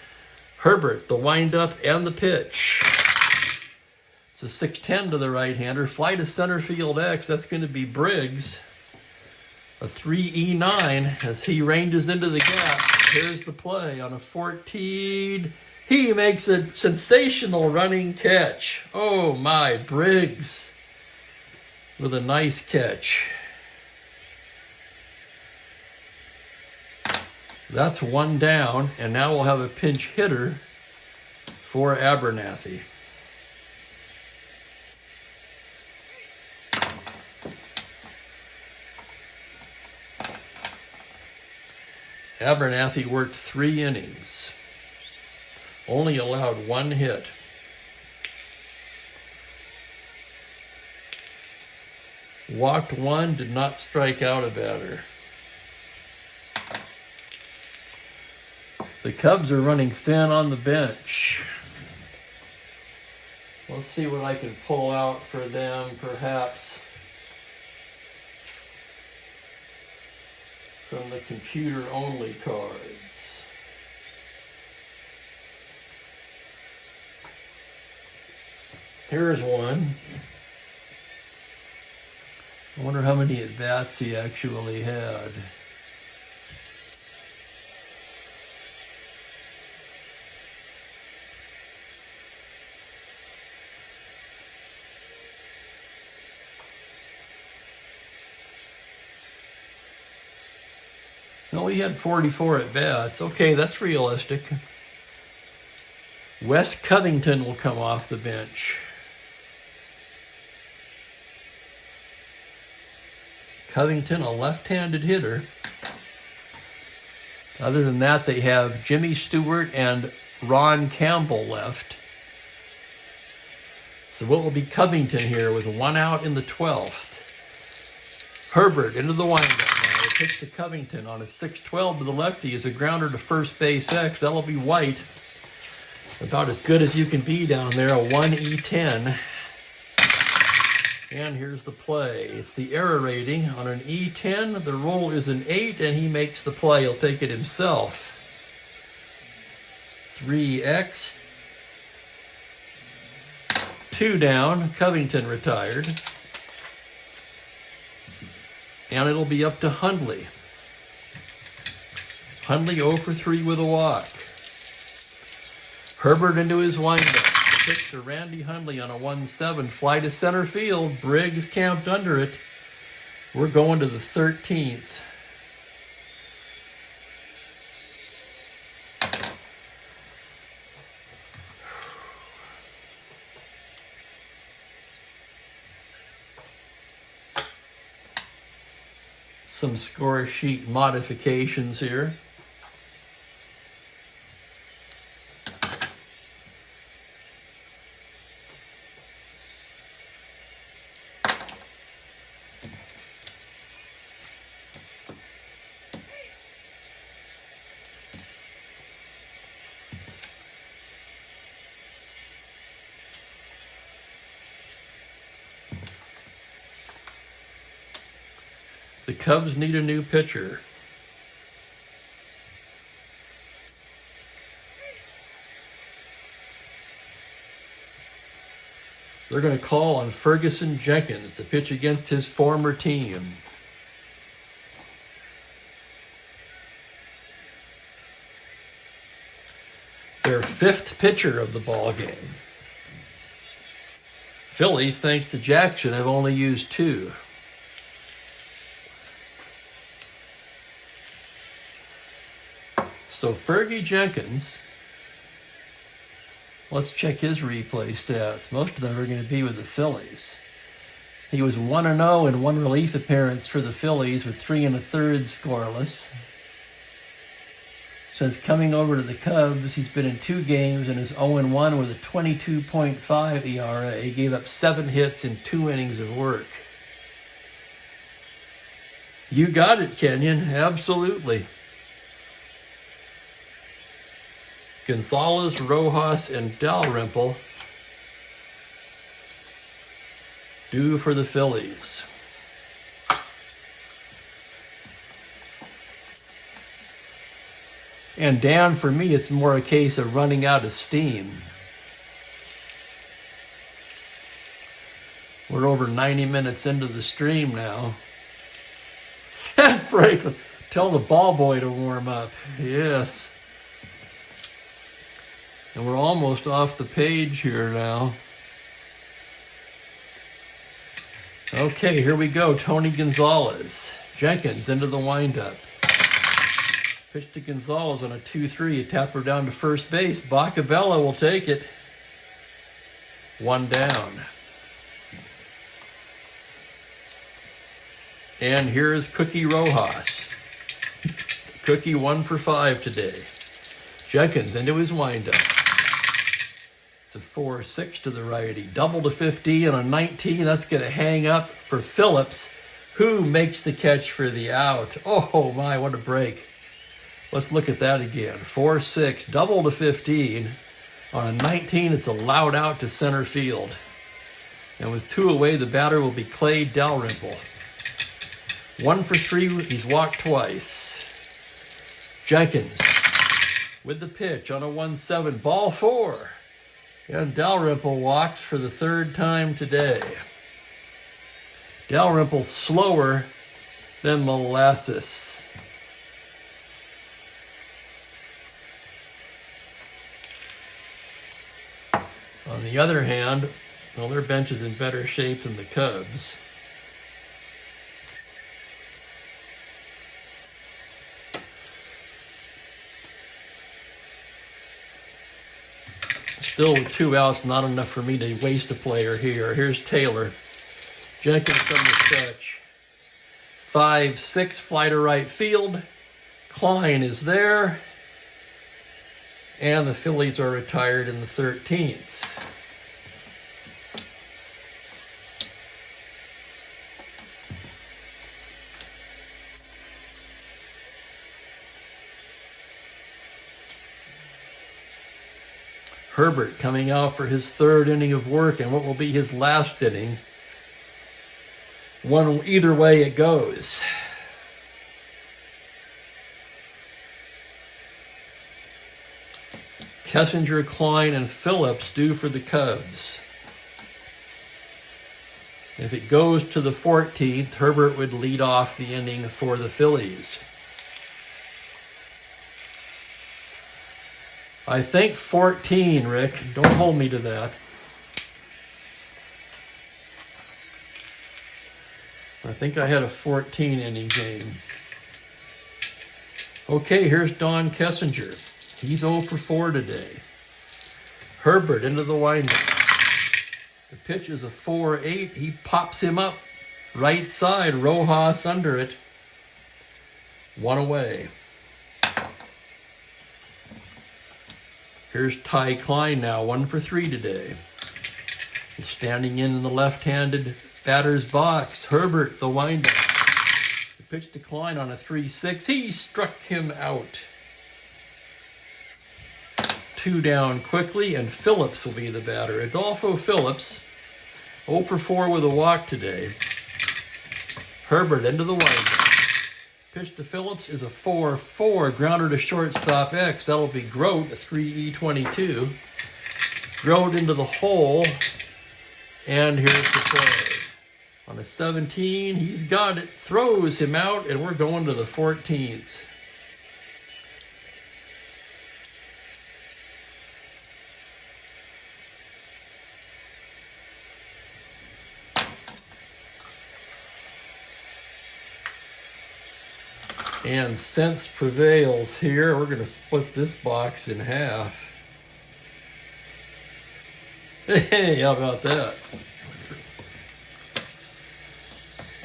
Herbert, the windup and the pitch. It's a 6-10 to the right-hander. Fly to center field X. That's going to be Briggs. A 3E9 as he ranges into the gap. Here's the play on a 14. He makes a sensational running catch. Oh my, Briggs with a nice catch. That's 1 down, and now we'll have a pinch hitter for Abernathy. Abernathy worked 3 innings, only allowed 1 hit. Walked 1, did not strike out a batter. The Cubs are running thin on the bench. Let's see what I can pull out for them, perhaps from the computer-only cards. Here's one. I wonder how many at-bats he actually had. No, he had 44 at-bats. Okay, that's realistic. Wes Covington will come off the bench. Covington, a left-handed hitter. Other than that, they have Jimmy Stewart and Ron Campbell left. So what will be Covington here with 1 out in the 12th? Herbert into the windup. Pitch to Covington on a 6-12 to the lefty is a grounder to first base X. That'll be White. About as good as you can be down there, a 1E10. And here's the play. It's the error rating on an E10. The roll is an 8, and he makes the play. He'll take it himself. 3X. 2 down. Covington retired. And it'll be up to Hundley. Hundley 0 for 3 with a walk. Herbert into his windup. The pitch to Randy Hundley on a 1-7. Fly to center field. Briggs camped under it. We're going to the 13th. Some score sheet modifications here. The Cubs need a new pitcher. They're going to call on Ferguson Jenkins to pitch against his former team. Their fifth pitcher of the ball game. Phillies, thanks to Jackson, have only used two. So Fergie Jenkins, let's check his replay stats. Most of them are going to be with the Phillies. He was 1-0 in one relief appearance for the Phillies with 3 1/3 scoreless. Since coming over to the Cubs, he's been in 2 games and is 0-1 with a 22.5 ERA. He gave up 7 hits in 2 innings of work. You got it, Kenyon. Absolutely. Gonzalez, Rojas, and Dalrymple due for the Phillies. And Dan, for me, it's more a case of running out of steam. We're over 90 minutes into the stream now. Franklin, tell the ball boy to warm up. Yes. And we're almost off the page here now. Okay, here we go. Tony Gonzalez. Jenkins into the windup. Pitch to Gonzalez on a 2-3. A tapper down to first base. Bacabella will take it. 1 down. And here is Cookie Rojas. Cookie 1 for 5 today. Jenkins into his windup. It's a 4-6 to the righty. Double to 15 on a 19. That's going to hang up for Phillips, who makes the catch for the out. Oh my, what a break. Let's look at that again. 4-6, double to 15. On a 19, it's a loud out to center field. And with 2 away, the batter will be Clay Dalrymple. 1 for 3, he's walked twice. Jenkins with the pitch on a 1-7, ball 4. And Dalrymple walks for the 3rd time today. Dalrymple slower than molasses. On the other hand, well, their bench is in better shape than the Cubs. Still with 2 outs, not enough for me to waste a player here. Here's Taylor. Jenkins from the stretch. 5-6, fly to right field. Klein is there. And the Phillies are retired in the 13th. Herbert coming out for his 3rd inning of work and what will be his last inning. Either way it goes. Kessinger, Klein, and Phillips due for the Cubs. If it goes to the 14th, Herbert would lead off the inning for the Phillies. I think 14, Rick. Don't hold me to that. I think I had a 14-inning game. Okay, here's Don Kessinger. He's 0 for 4 today. Herbert into the windup. The pitch is a 4-8. He pops him up. Right side, Rojas under it. 1 away. Here's Ty Klein now, 1 for 3 today. He's standing in the left-handed batter's box. Herbert, the windup. The pitch to Klein on a 3-6. He struck him out. 2 down quickly, and Phillips will be the batter. Adolfo Phillips, 0 for 4 with a walk today. Herbert into the windup. Pitch to Phillips is a 4-4. Grounder to shortstop X. That'll be Grote, a 3E22. Grote into the hole. And here's the play. On a 17, he's got it, throws him out, and we're going to the 14th. And sense prevails here. We're going to split this box in half. Hey, how about that?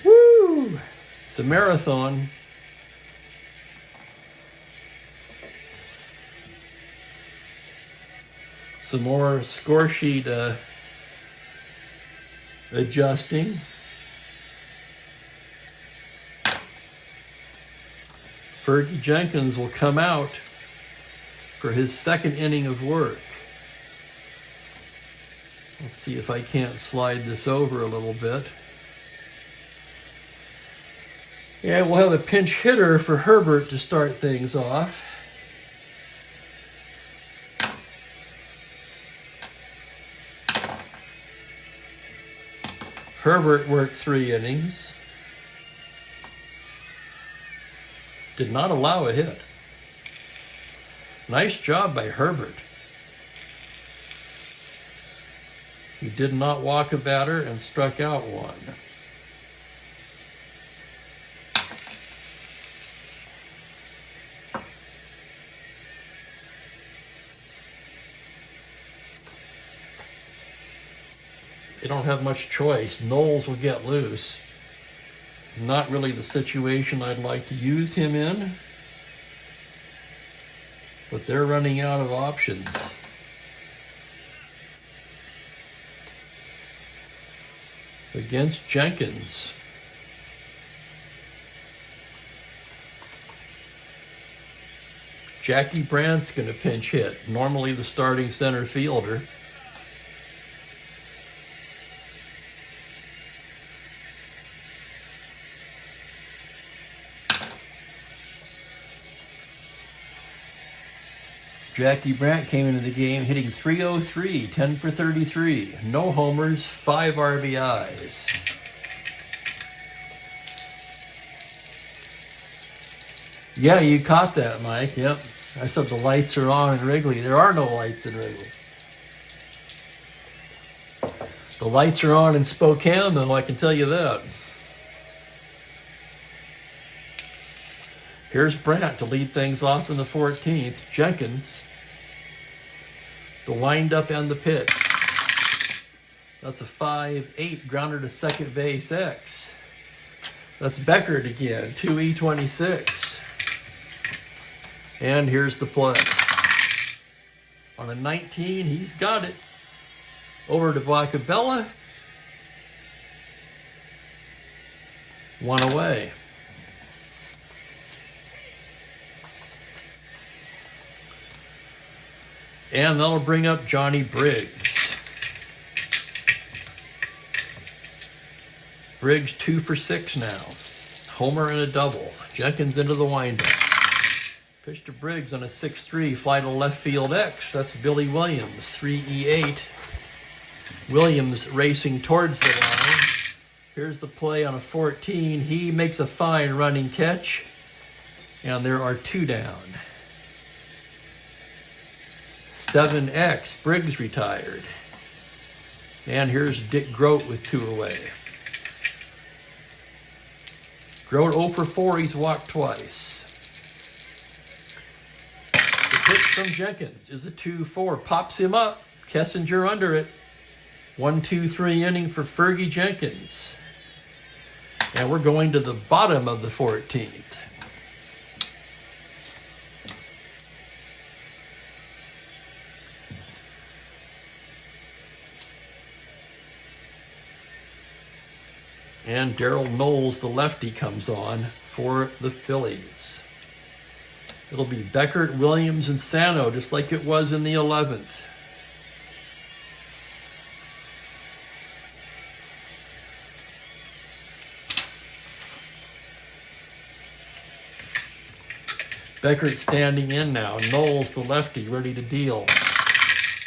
Woo! It's a marathon. Some more score sheet adjusting. Fergie Jenkins will come out for his second inning of work. Let's see if I can't slide this over a little bit. Yeah, we'll have a pinch hitter for Herbert to start things off. Herbert worked 3 innings. Did not allow a hit. Nice job by Herbert. He did not walk a batter and struck out 1. They don't have much choice. Knowles will get loose. Not really the situation I'd like to use him in, but they're running out of options. Against Jenkins. Jackie Brandt's going to pinch hit, normally the starting center fielder. Jackie Brandt came into the game hitting .303, 10 for 33. No homers, 5 RBIs. Yeah, you caught that, Mike. Yep. I said the lights are on in Wrigley. There are no lights in Wrigley. The lights are on in Spokane, though, I can tell you that. Here's Brandt to lead things off in the 14th. Jenkins, the windup and the pitch. That's a 5-8 grounder to second base X. That's Beckert again, 2E26. And here's the play. On a 19, he's got it. Over to Bacabella. 1 away. And that'll bring up Johnny Briggs. Briggs 2 for 6 now. Homer and a double. Jenkins into the windup. Pitch to Briggs on a 6-3, fly to left field X. That's Billy Williams, 3E8. Williams racing towards the line. Here's the play on a 14. He makes a fine running catch. And there are 2 down. 7X, Briggs retired. And here's Dick Grote with 2 away. Grote 0 for 4, he's walked twice. The pitch from Jenkins is a 2-4, pops him up. Kessinger under it. 1-2-3 inning for Fergie Jenkins. And we're going to the bottom of the 14th. And Darryl Knowles, the lefty, comes on for the Phillies. It'll be Beckert, Williams, and Sano, just like it was in the 11th. Beckert standing in now. Knowles, the lefty, ready to deal.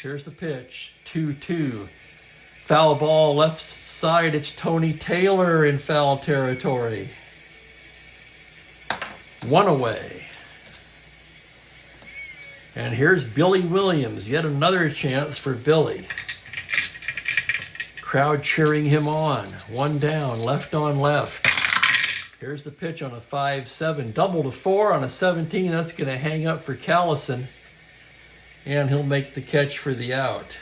Here's the pitch. 2-2. Foul ball left side. It's Tony Taylor in foul territory. 1 away. And here's Billy Williams. Yet another chance for Billy. Crowd cheering him on. 1 down, left on left. Here's the pitch on a 5-7. Double to 4 on a 17. That's going to hang up for Callison. And he'll make the catch for the out.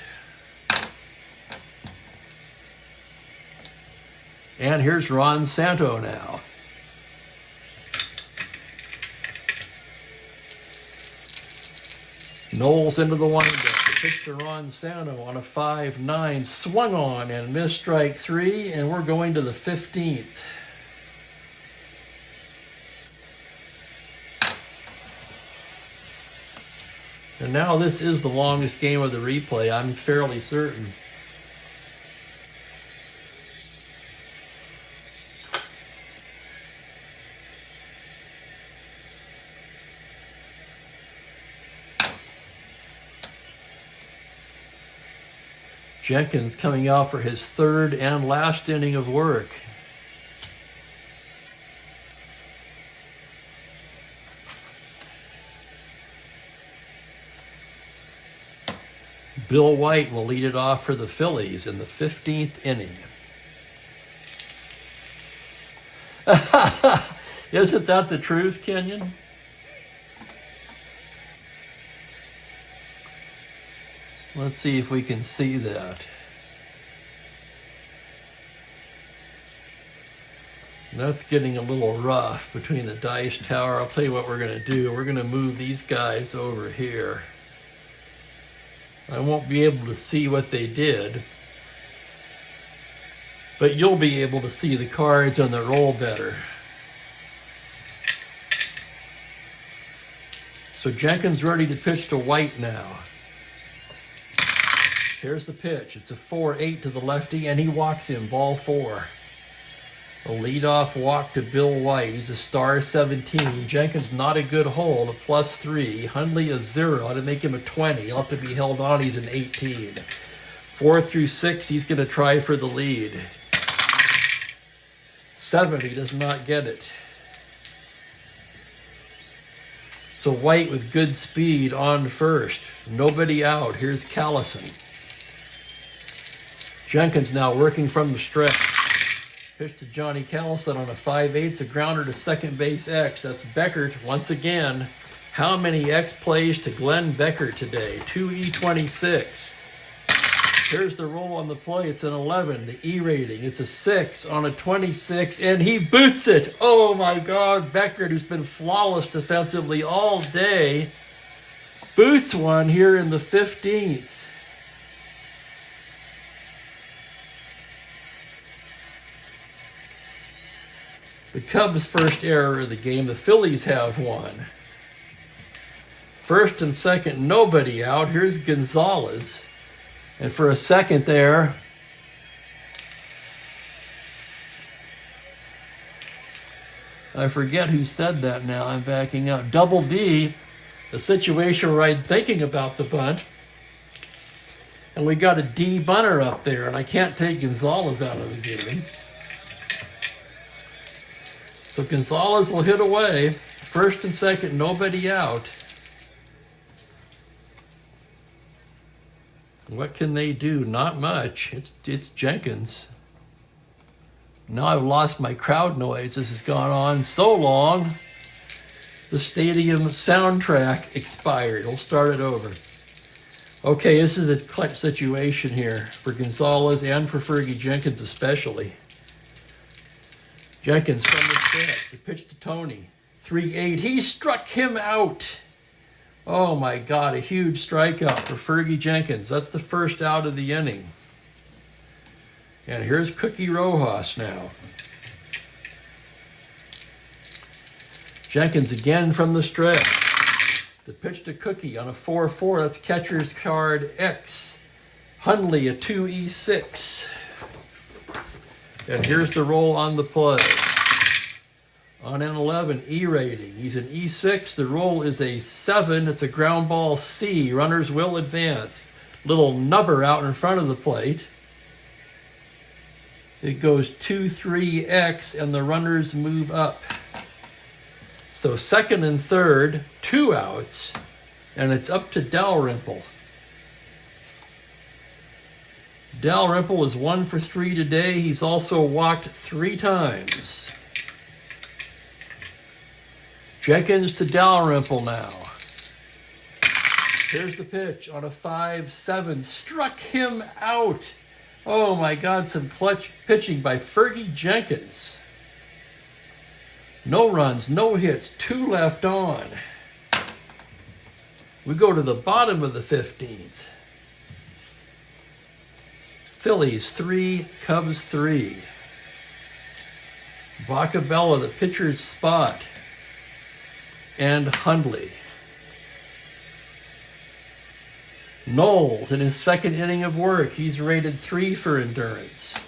And here's Ron Santo now. Knowles into the windup. The pitch to Ron Santo on a 5-9. Swung on and missed strike 3. And we're going to the 15th. And now this is the longest game of the replay, I'm fairly certain. Jenkins coming out for his 3rd and last inning of work. Bill White will lead it off for the Phillies in the 15th inning. Isn't that the truth, Kenyon? Let's see if we can see that. That's getting a little rough between the dice tower. I'll tell you what we're going to do. We're going to move these guys over here. I won't be able to see what they did, but you'll be able to see the cards on the roll better. So Jenkins ready to pitch to White now. Here's the pitch. It's a 4-8 to the lefty, and he walks in, ball 4. A leadoff walk to Bill White. He's a star 17. Jenkins not a good hold, a +3. Hundley a 0 to make him a 20. He'll have to be held on. He's an 18. 4 through 6, he's going to try for the lead. 7, he does not get it. So White with good speed on first. Nobody out. Here's Callison. Jenkins now working from the stretch. Pitch to Johnny Callison on a 5-8, a grounder to second base X. That's Beckert once again. How many X plays to Glenn Beckert today? 2E26. Here's the roll on the play. It's an 11. The E rating. It's a 6 on a 26, and he boots it. Oh my God, Beckert, who's been flawless defensively all day, boots one here in the 15th. The Cubs' first error of the game. The Phillies have one. First and second, nobody out. Here's Gonzalez. And for a second there, I forget who said that now. I'm backing out. Double D, a situation where I'm thinking about the bunt. And we got a D bunter up there, and I can't take Gonzalez out of the game. So Gonzalez will hit away. First and second, nobody out. What can they do? Not much. It's Jenkins. Now I've lost my crowd noise. This has gone on so long. The stadium soundtrack expired. We'll start it over. Okay, this is a clutch situation here for Gonzalez and for Fergie Jenkins especially. Jenkins from the stretch. The pitch to Tony. 3-8. He struck him out. Oh my God, a huge strikeout for Fergie Jenkins. That's the first out of the inning. And here's Cookie Rojas now. Jenkins again from the stretch. The pitch to Cookie on a 4-4. That's catcher's card X. Hundley a 2E6. And here's the roll on the play. On an 11, E rating. He's an E6. The roll is a 7. It's a ground ball C. Runners will advance. Little nubber out in front of the plate. It goes 2-3X and the runners move up. So second and third, 2 outs, and it's up to Dalrymple. Dalrymple is 1 for 3 today. He's also walked 3 times. Jenkins to Dalrymple now. Here's the pitch on a 5-7. Struck him out. Oh my God, some clutch pitching by Fergie Jenkins. No runs, no hits, 2 left on. We go to the bottom of the 15th. Phillies 3, Cubs 3. Bacabella, the pitcher's spot. And Hundley. Knowles in his second inning of work. He's rated 3 for endurance.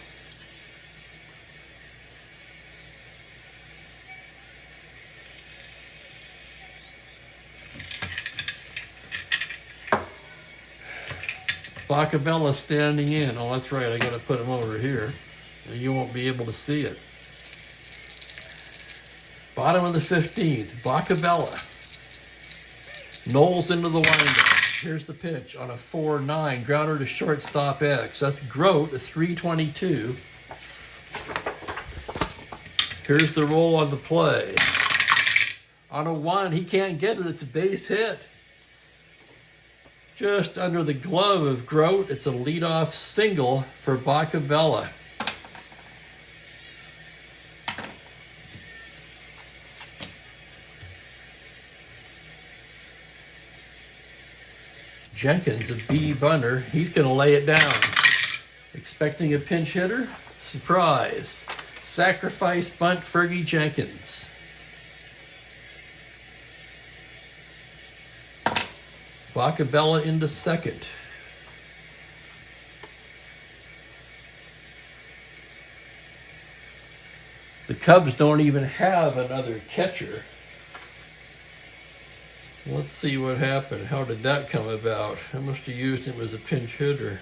Bacabella standing in. Oh, that's right. I got to put him over here. You won't be able to see it. Bottom of the 15th. Bacabella. Knowles into the windup. Here's the pitch on a 4-9. Grounder to shortstop X. That's Grote, a 322. Here's the roll on the play. On a 1, he can't get it. It's a base hit. Just under the glove of Grote. It's a leadoff single for Bacabella. Jenkins, a B bunter. He's going to lay it down. Expecting a pinch hitter? Surprise. Sacrifice bunt Fergie Jenkins. Bacabella into second. The Cubs don't even have another catcher. Let's see what happened. How did that come about? I must have used him as a pinch hitter.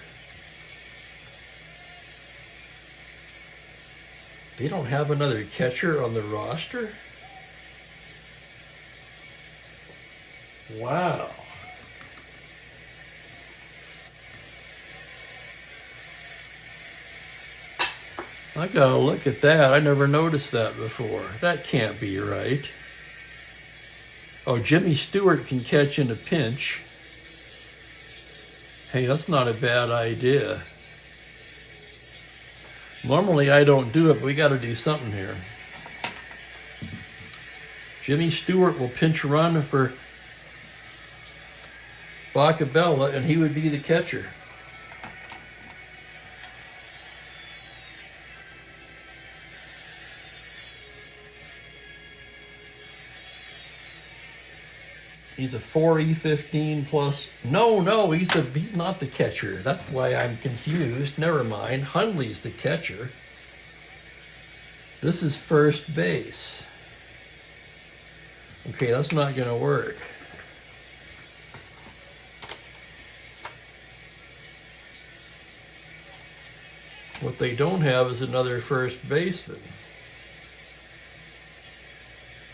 They don't have another catcher on the roster? Wow. I gotta look at that. I never noticed that before. That can't be right. Oh, Jimmy Stewart can catch in a pinch. Hey, that's not a bad idea. Normally I don't do it, but we got to do something here. Jimmy Stewart will pinch run for Bacabella, and he would be the catcher. He's a 4E15 plus. No, he's not the catcher. That's why I'm confused. Never mind. Hundley's the catcher. This is first base. Okay, that's not going to work. What they don't have is another first baseman.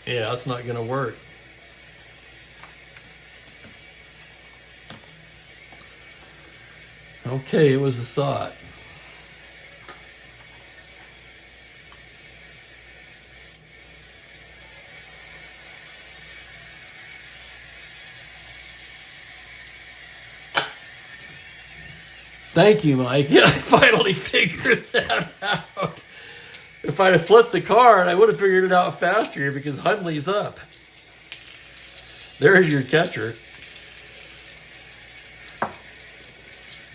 Yeah, that's not going to work. Okay, it was a thought. Thank you, Mike. Yeah, I finally figured that out. If I'd have flipped the card, I would have figured it out faster here because Hundley's up. There's your catcher.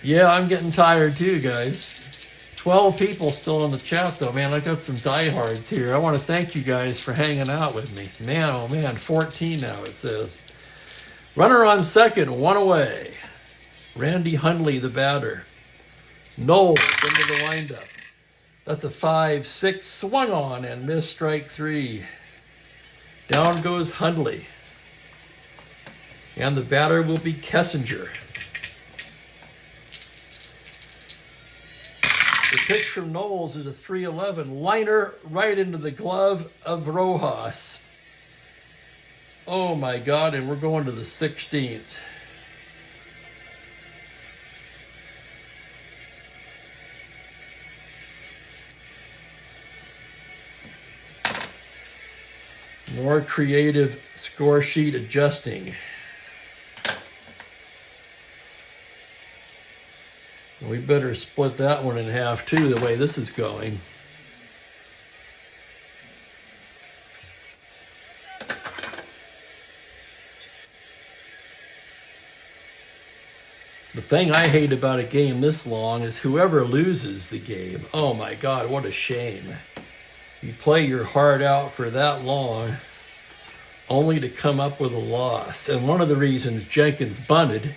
Yeah, I'm getting tired too, guys. 12 people still in the chat, though. Man, I got some diehards here. I want to thank you guys for hanging out with me. Man, oh man, 14 now it says. Runner on second, 1 away. Randy Hundley, the batter. Knowles into the windup. That's a 5-6 swung on and missed strike 3. Down goes Hundley. And the batter will be Kessinger. The pitch from Knowles is a 3-11 liner right into the glove of Rojas. Oh my God, and we're going to the 16th. More creative score sheet adjusting. We better split that one in half too, the way this is going. The thing I hate about a game this long is whoever loses the game. Oh my God, what a shame. You play your heart out for that long only to come up with a loss. And one of the reasons Jenkins bunted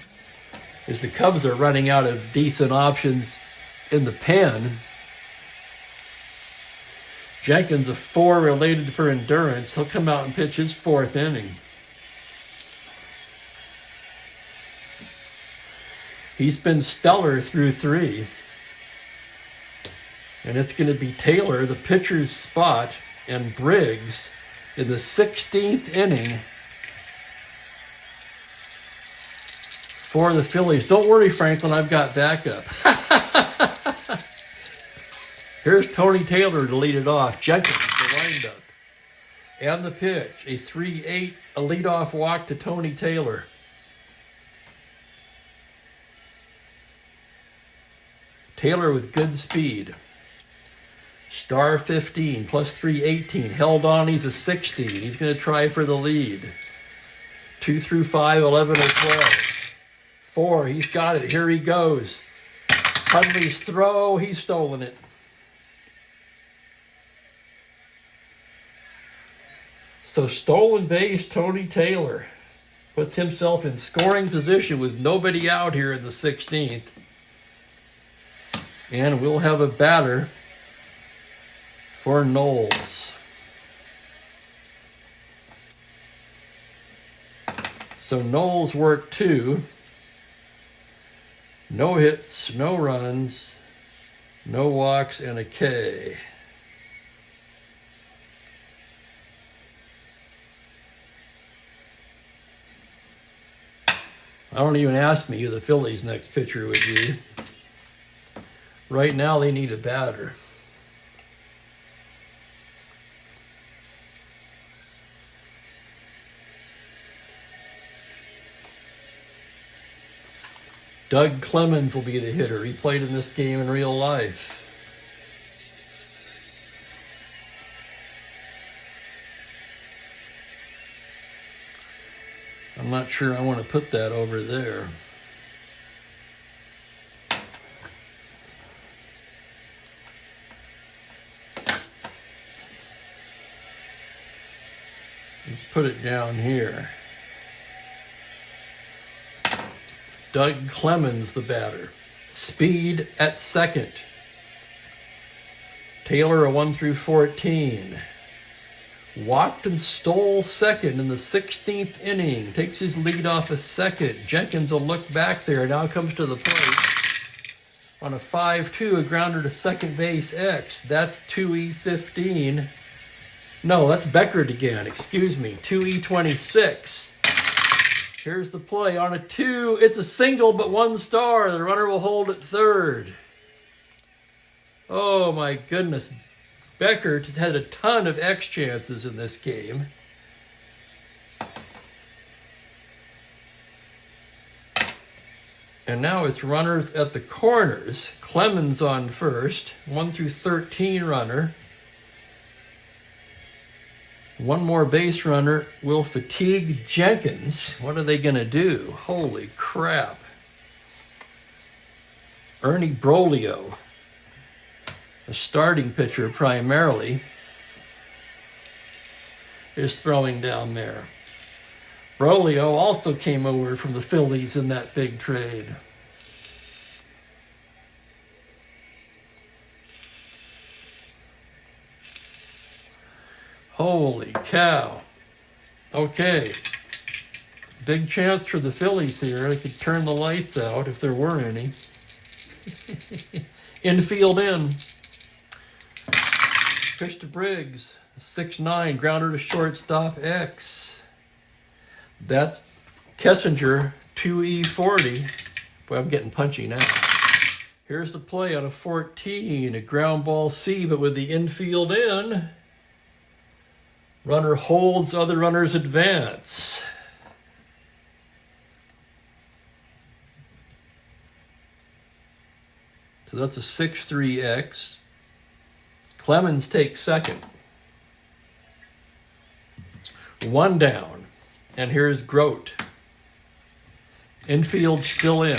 is the Cubs are running out of decent options in the pen. Jenkins, a 4 related for endurance. He'll come out and pitch his 4th inning. He's been stellar through 3. And it's going to be Taylor, the pitcher's spot, and Briggs in the 16th inning for the Phillies. Don't worry, Franklin, I've got backup. Here's Tony Taylor to lead it off. Jenkins, the windup. And the pitch, a 3-8, a leadoff walk to Tony Taylor. Taylor with good speed. Star 15, plus 318. Held on, he's a 16. He's going to try for the lead. 2 through 5, 11 or 12. 4, he's got it. Here he goes. Hundley's throw, he's stolen it. So stolen base, Tony Taylor puts himself in scoring position with nobody out here in the 16th. And we'll have a batter for Knowles. So Knowles worked 2. No hits, no runs, no walks, and a K. I don't even ask me who the Phillies' next pitcher would be. Right now, they need a batter. Doug Clemens will be the hitter. He played in this game in real life. I'm not sure I want to put that over there. Let's put it down here. Doug Clemens, the batter. Speed at second. Taylor, a 1 through 14. Walked and stole second in the 16th inning. Takes his lead off a second. Jenkins will look back there. Now comes to the plate. On a 5-2, a grounder to second base X. That's 2E15. No, that's Beckert again. Excuse me. 2E26. Here's the play. On a 2, it's a single, but 1 star. The runner will hold at third. Oh, my goodness. Beckert has had a ton of X chances in this game. And now it's runners at the corners. Clemens on first. 1 through 13 runner. One more base runner will fatigue Jenkins. What are they going to do? Holy crap. Ernie Broglio, a starting pitcher primarily, is throwing down there. Broglio also came over from the Phillies in that big trade. Holy cow. Okay. Big chance for the Phillies here. They could turn the lights out if there were any. Infield in. Pitch to Briggs. 6-9. Grounder to shortstop X. That's Kessinger. 2E40. Boy, I'm getting punchy now. Here's the play on a 14. A ground ball C, but with the infield in. Runner holds, other runners advance. So that's a 6-3X. Clemens takes second. One down. And here's Grote. Infield still in.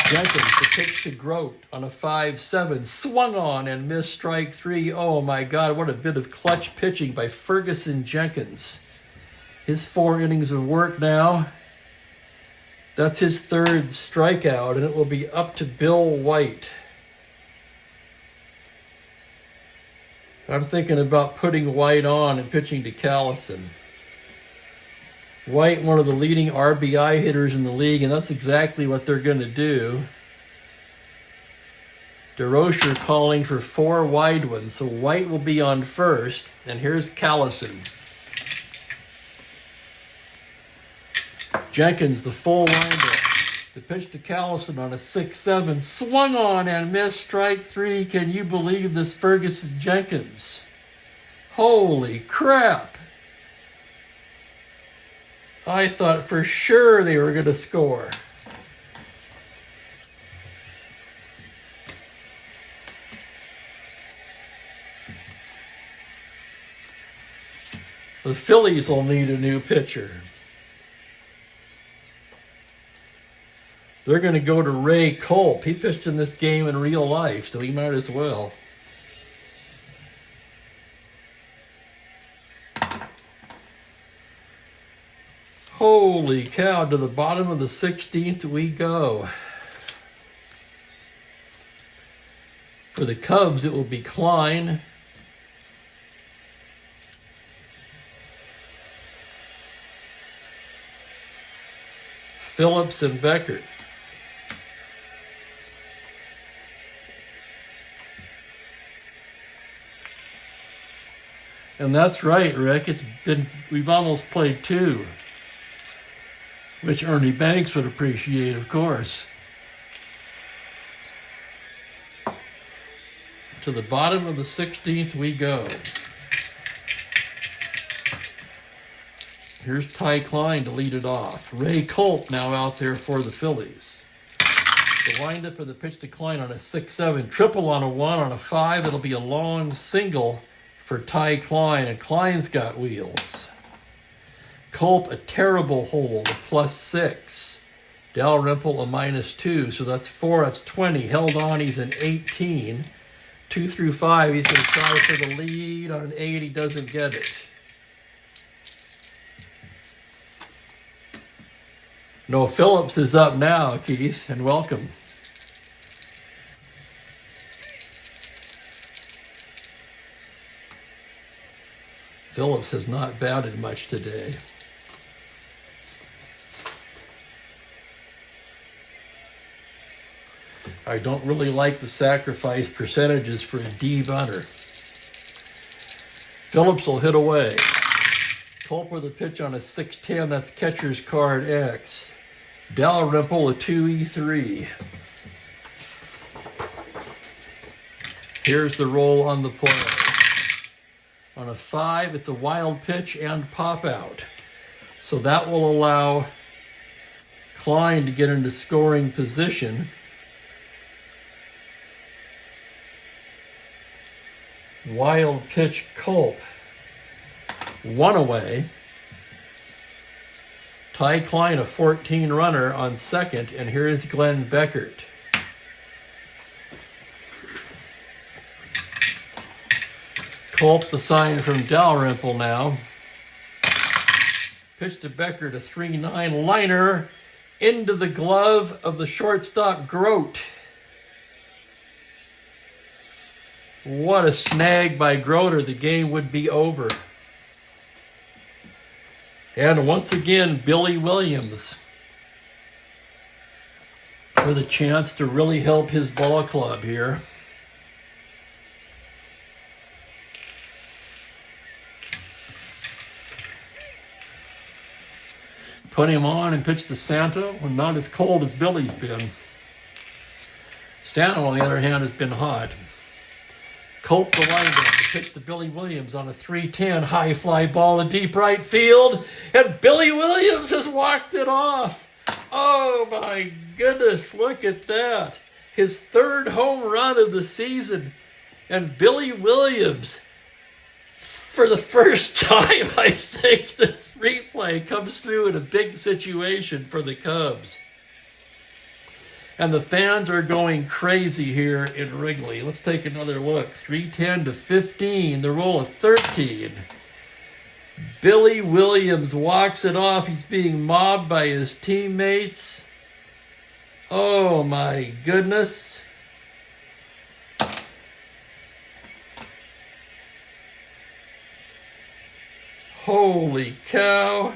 Jenkins, the pitch to Grote on a 5-7. Swung on and missed strike 3. Oh my God, what a bit of clutch pitching by Ferguson Jenkins. His 4 innings of work now. That's his 3rd strikeout, and it will be up to Bill White. I'm thinking about putting White on and pitching to Callison. White, one of the leading RBI hitters in the league, and that's exactly what they're going to do. DeRocher calling for 4 wide ones, so White will be on first, and here's Callison. Jenkins, the full windup. The pitch to Callison on a 6-7. Swung on and missed strike 3. Can you believe this, Ferguson Jenkins? Holy crap. I thought for sure they were going to score. The Phillies will need a new pitcher. They're going to go to Ray Culp. He pitched in this game in real life, so he might as well. Holy cow, to the bottom of the 16th we go. For the Cubs, it will be Klein. Phillips and Beckert. And that's right, Rick. We've almost played 2. Which Ernie Banks would appreciate, of course. To the bottom of the 16th we go. Here's Ty Klein to lead it off. Ray Culp now out there for the Phillies. The windup of the pitch to Klein on a 6-7. Triple on a 1 on a 5. It'll be a long single for Ty Klein, and Klein's got wheels. Culp, a terrible hold, a +6. Dalrymple, a -2, so that's 4, that's 20. Held on, he's an 18. 2 through 5, he's going to try for the lead. On an 8, he doesn't get it. No, Phillips is up now, Keith, and welcome. Phillips has not batted much today. I don't really like the sacrifice percentages for a D bunter. Phillips will hit away. Culp with a pitch on a 6-10. That's catcher's card X. Dalrymple, a 2E3. Here's the roll on the play. On a 5, it's a wild pitch and pop out. So that will allow Klein to get into scoring position. Wild pitch Culp. 1 away. Ty Klein, a 14 runner on second, and here's Glenn Beckert. Culp, the sign from Dalrymple now. Pitch to Beckert, a 3-9 liner into the glove of the shortstop Grote. What a snag by Grote, the game would be over. And once again, Billy Williams. with a chance to really help his ball club here. Put him on and pitch to Santo, and not as cold as Billy's been. Santo, on the other hand, has been hot. Culp the windup to pitch to Billy Williams on a 3-10 high fly ball in deep right field, and Billy Williams has walked it off. Oh my goodness, look at that. His third home run of the season, and Billy Williams, for the first time, I think this replay comes through in a big situation for the Cubs. And the fans are going crazy here in Wrigley. Let's take another look. 310 to 15, the roll of 13. Billy Williams walks it off. He's being mobbed by his teammates. Oh my goodness. Holy cow.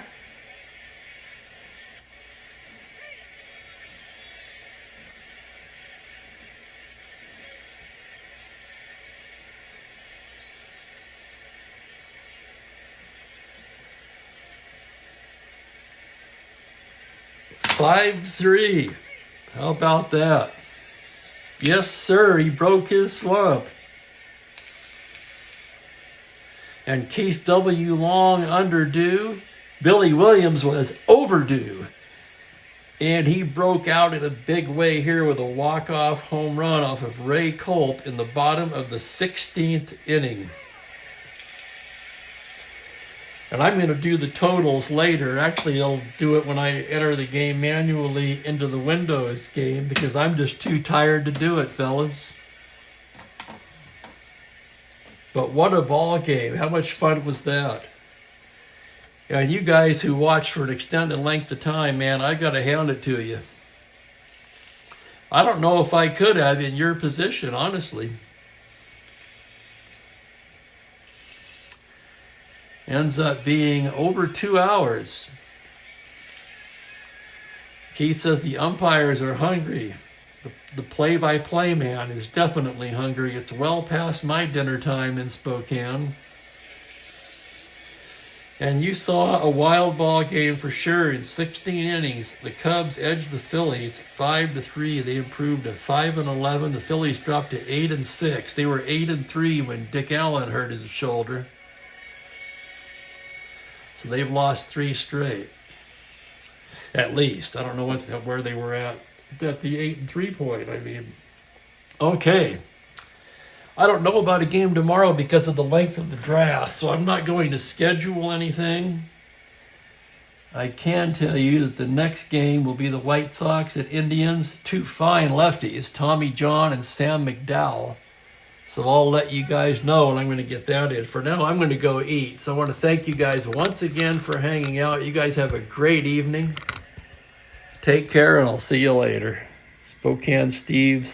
"5-3. How about that? Yes, sir, he broke his slump. And Keith W. Long underdue. Billy Williams was overdue. And he broke out in a big way here with a walk-off home run off of Ray Culp in the bottom of the 16th inning. And I'm going to do the totals later. Actually, I'll do it when I enter the game manually into the Windows game because I'm just too tired to do it, fellas. But what a ball game. How much fun was that? And you guys who watch for an extended length of time, man, I got to hand it to you. I don't know if I could have in your position, honestly. Ends up being over 2 hours. Keith says the umpires are hungry. The play-by-play man is definitely hungry. It's well past my dinner time in Spokane. And you saw a wild ball game for sure. In 16 innings, the Cubs edged the Phillies 5-3. They improved to 5-11. The Phillies dropped to 8-6. They were 8-3 when Dick Allen hurt his shoulder. So they've lost 3 straight. At least. I don't know where they were at the 8-3 point. I mean, okay. I don't know about a game tomorrow because of the length of the draft, so I'm not going to schedule anything. I can tell you that the next game will be the White Sox at Indians. 2 fine lefties, Tommy John and Sam McDowell. So I'll let you guys know, and I'm going to get that in. For now, I'm going to go eat. So I want to thank you guys once again for hanging out. You guys have a great evening. Take care, and I'll see you later. Spokane Steve's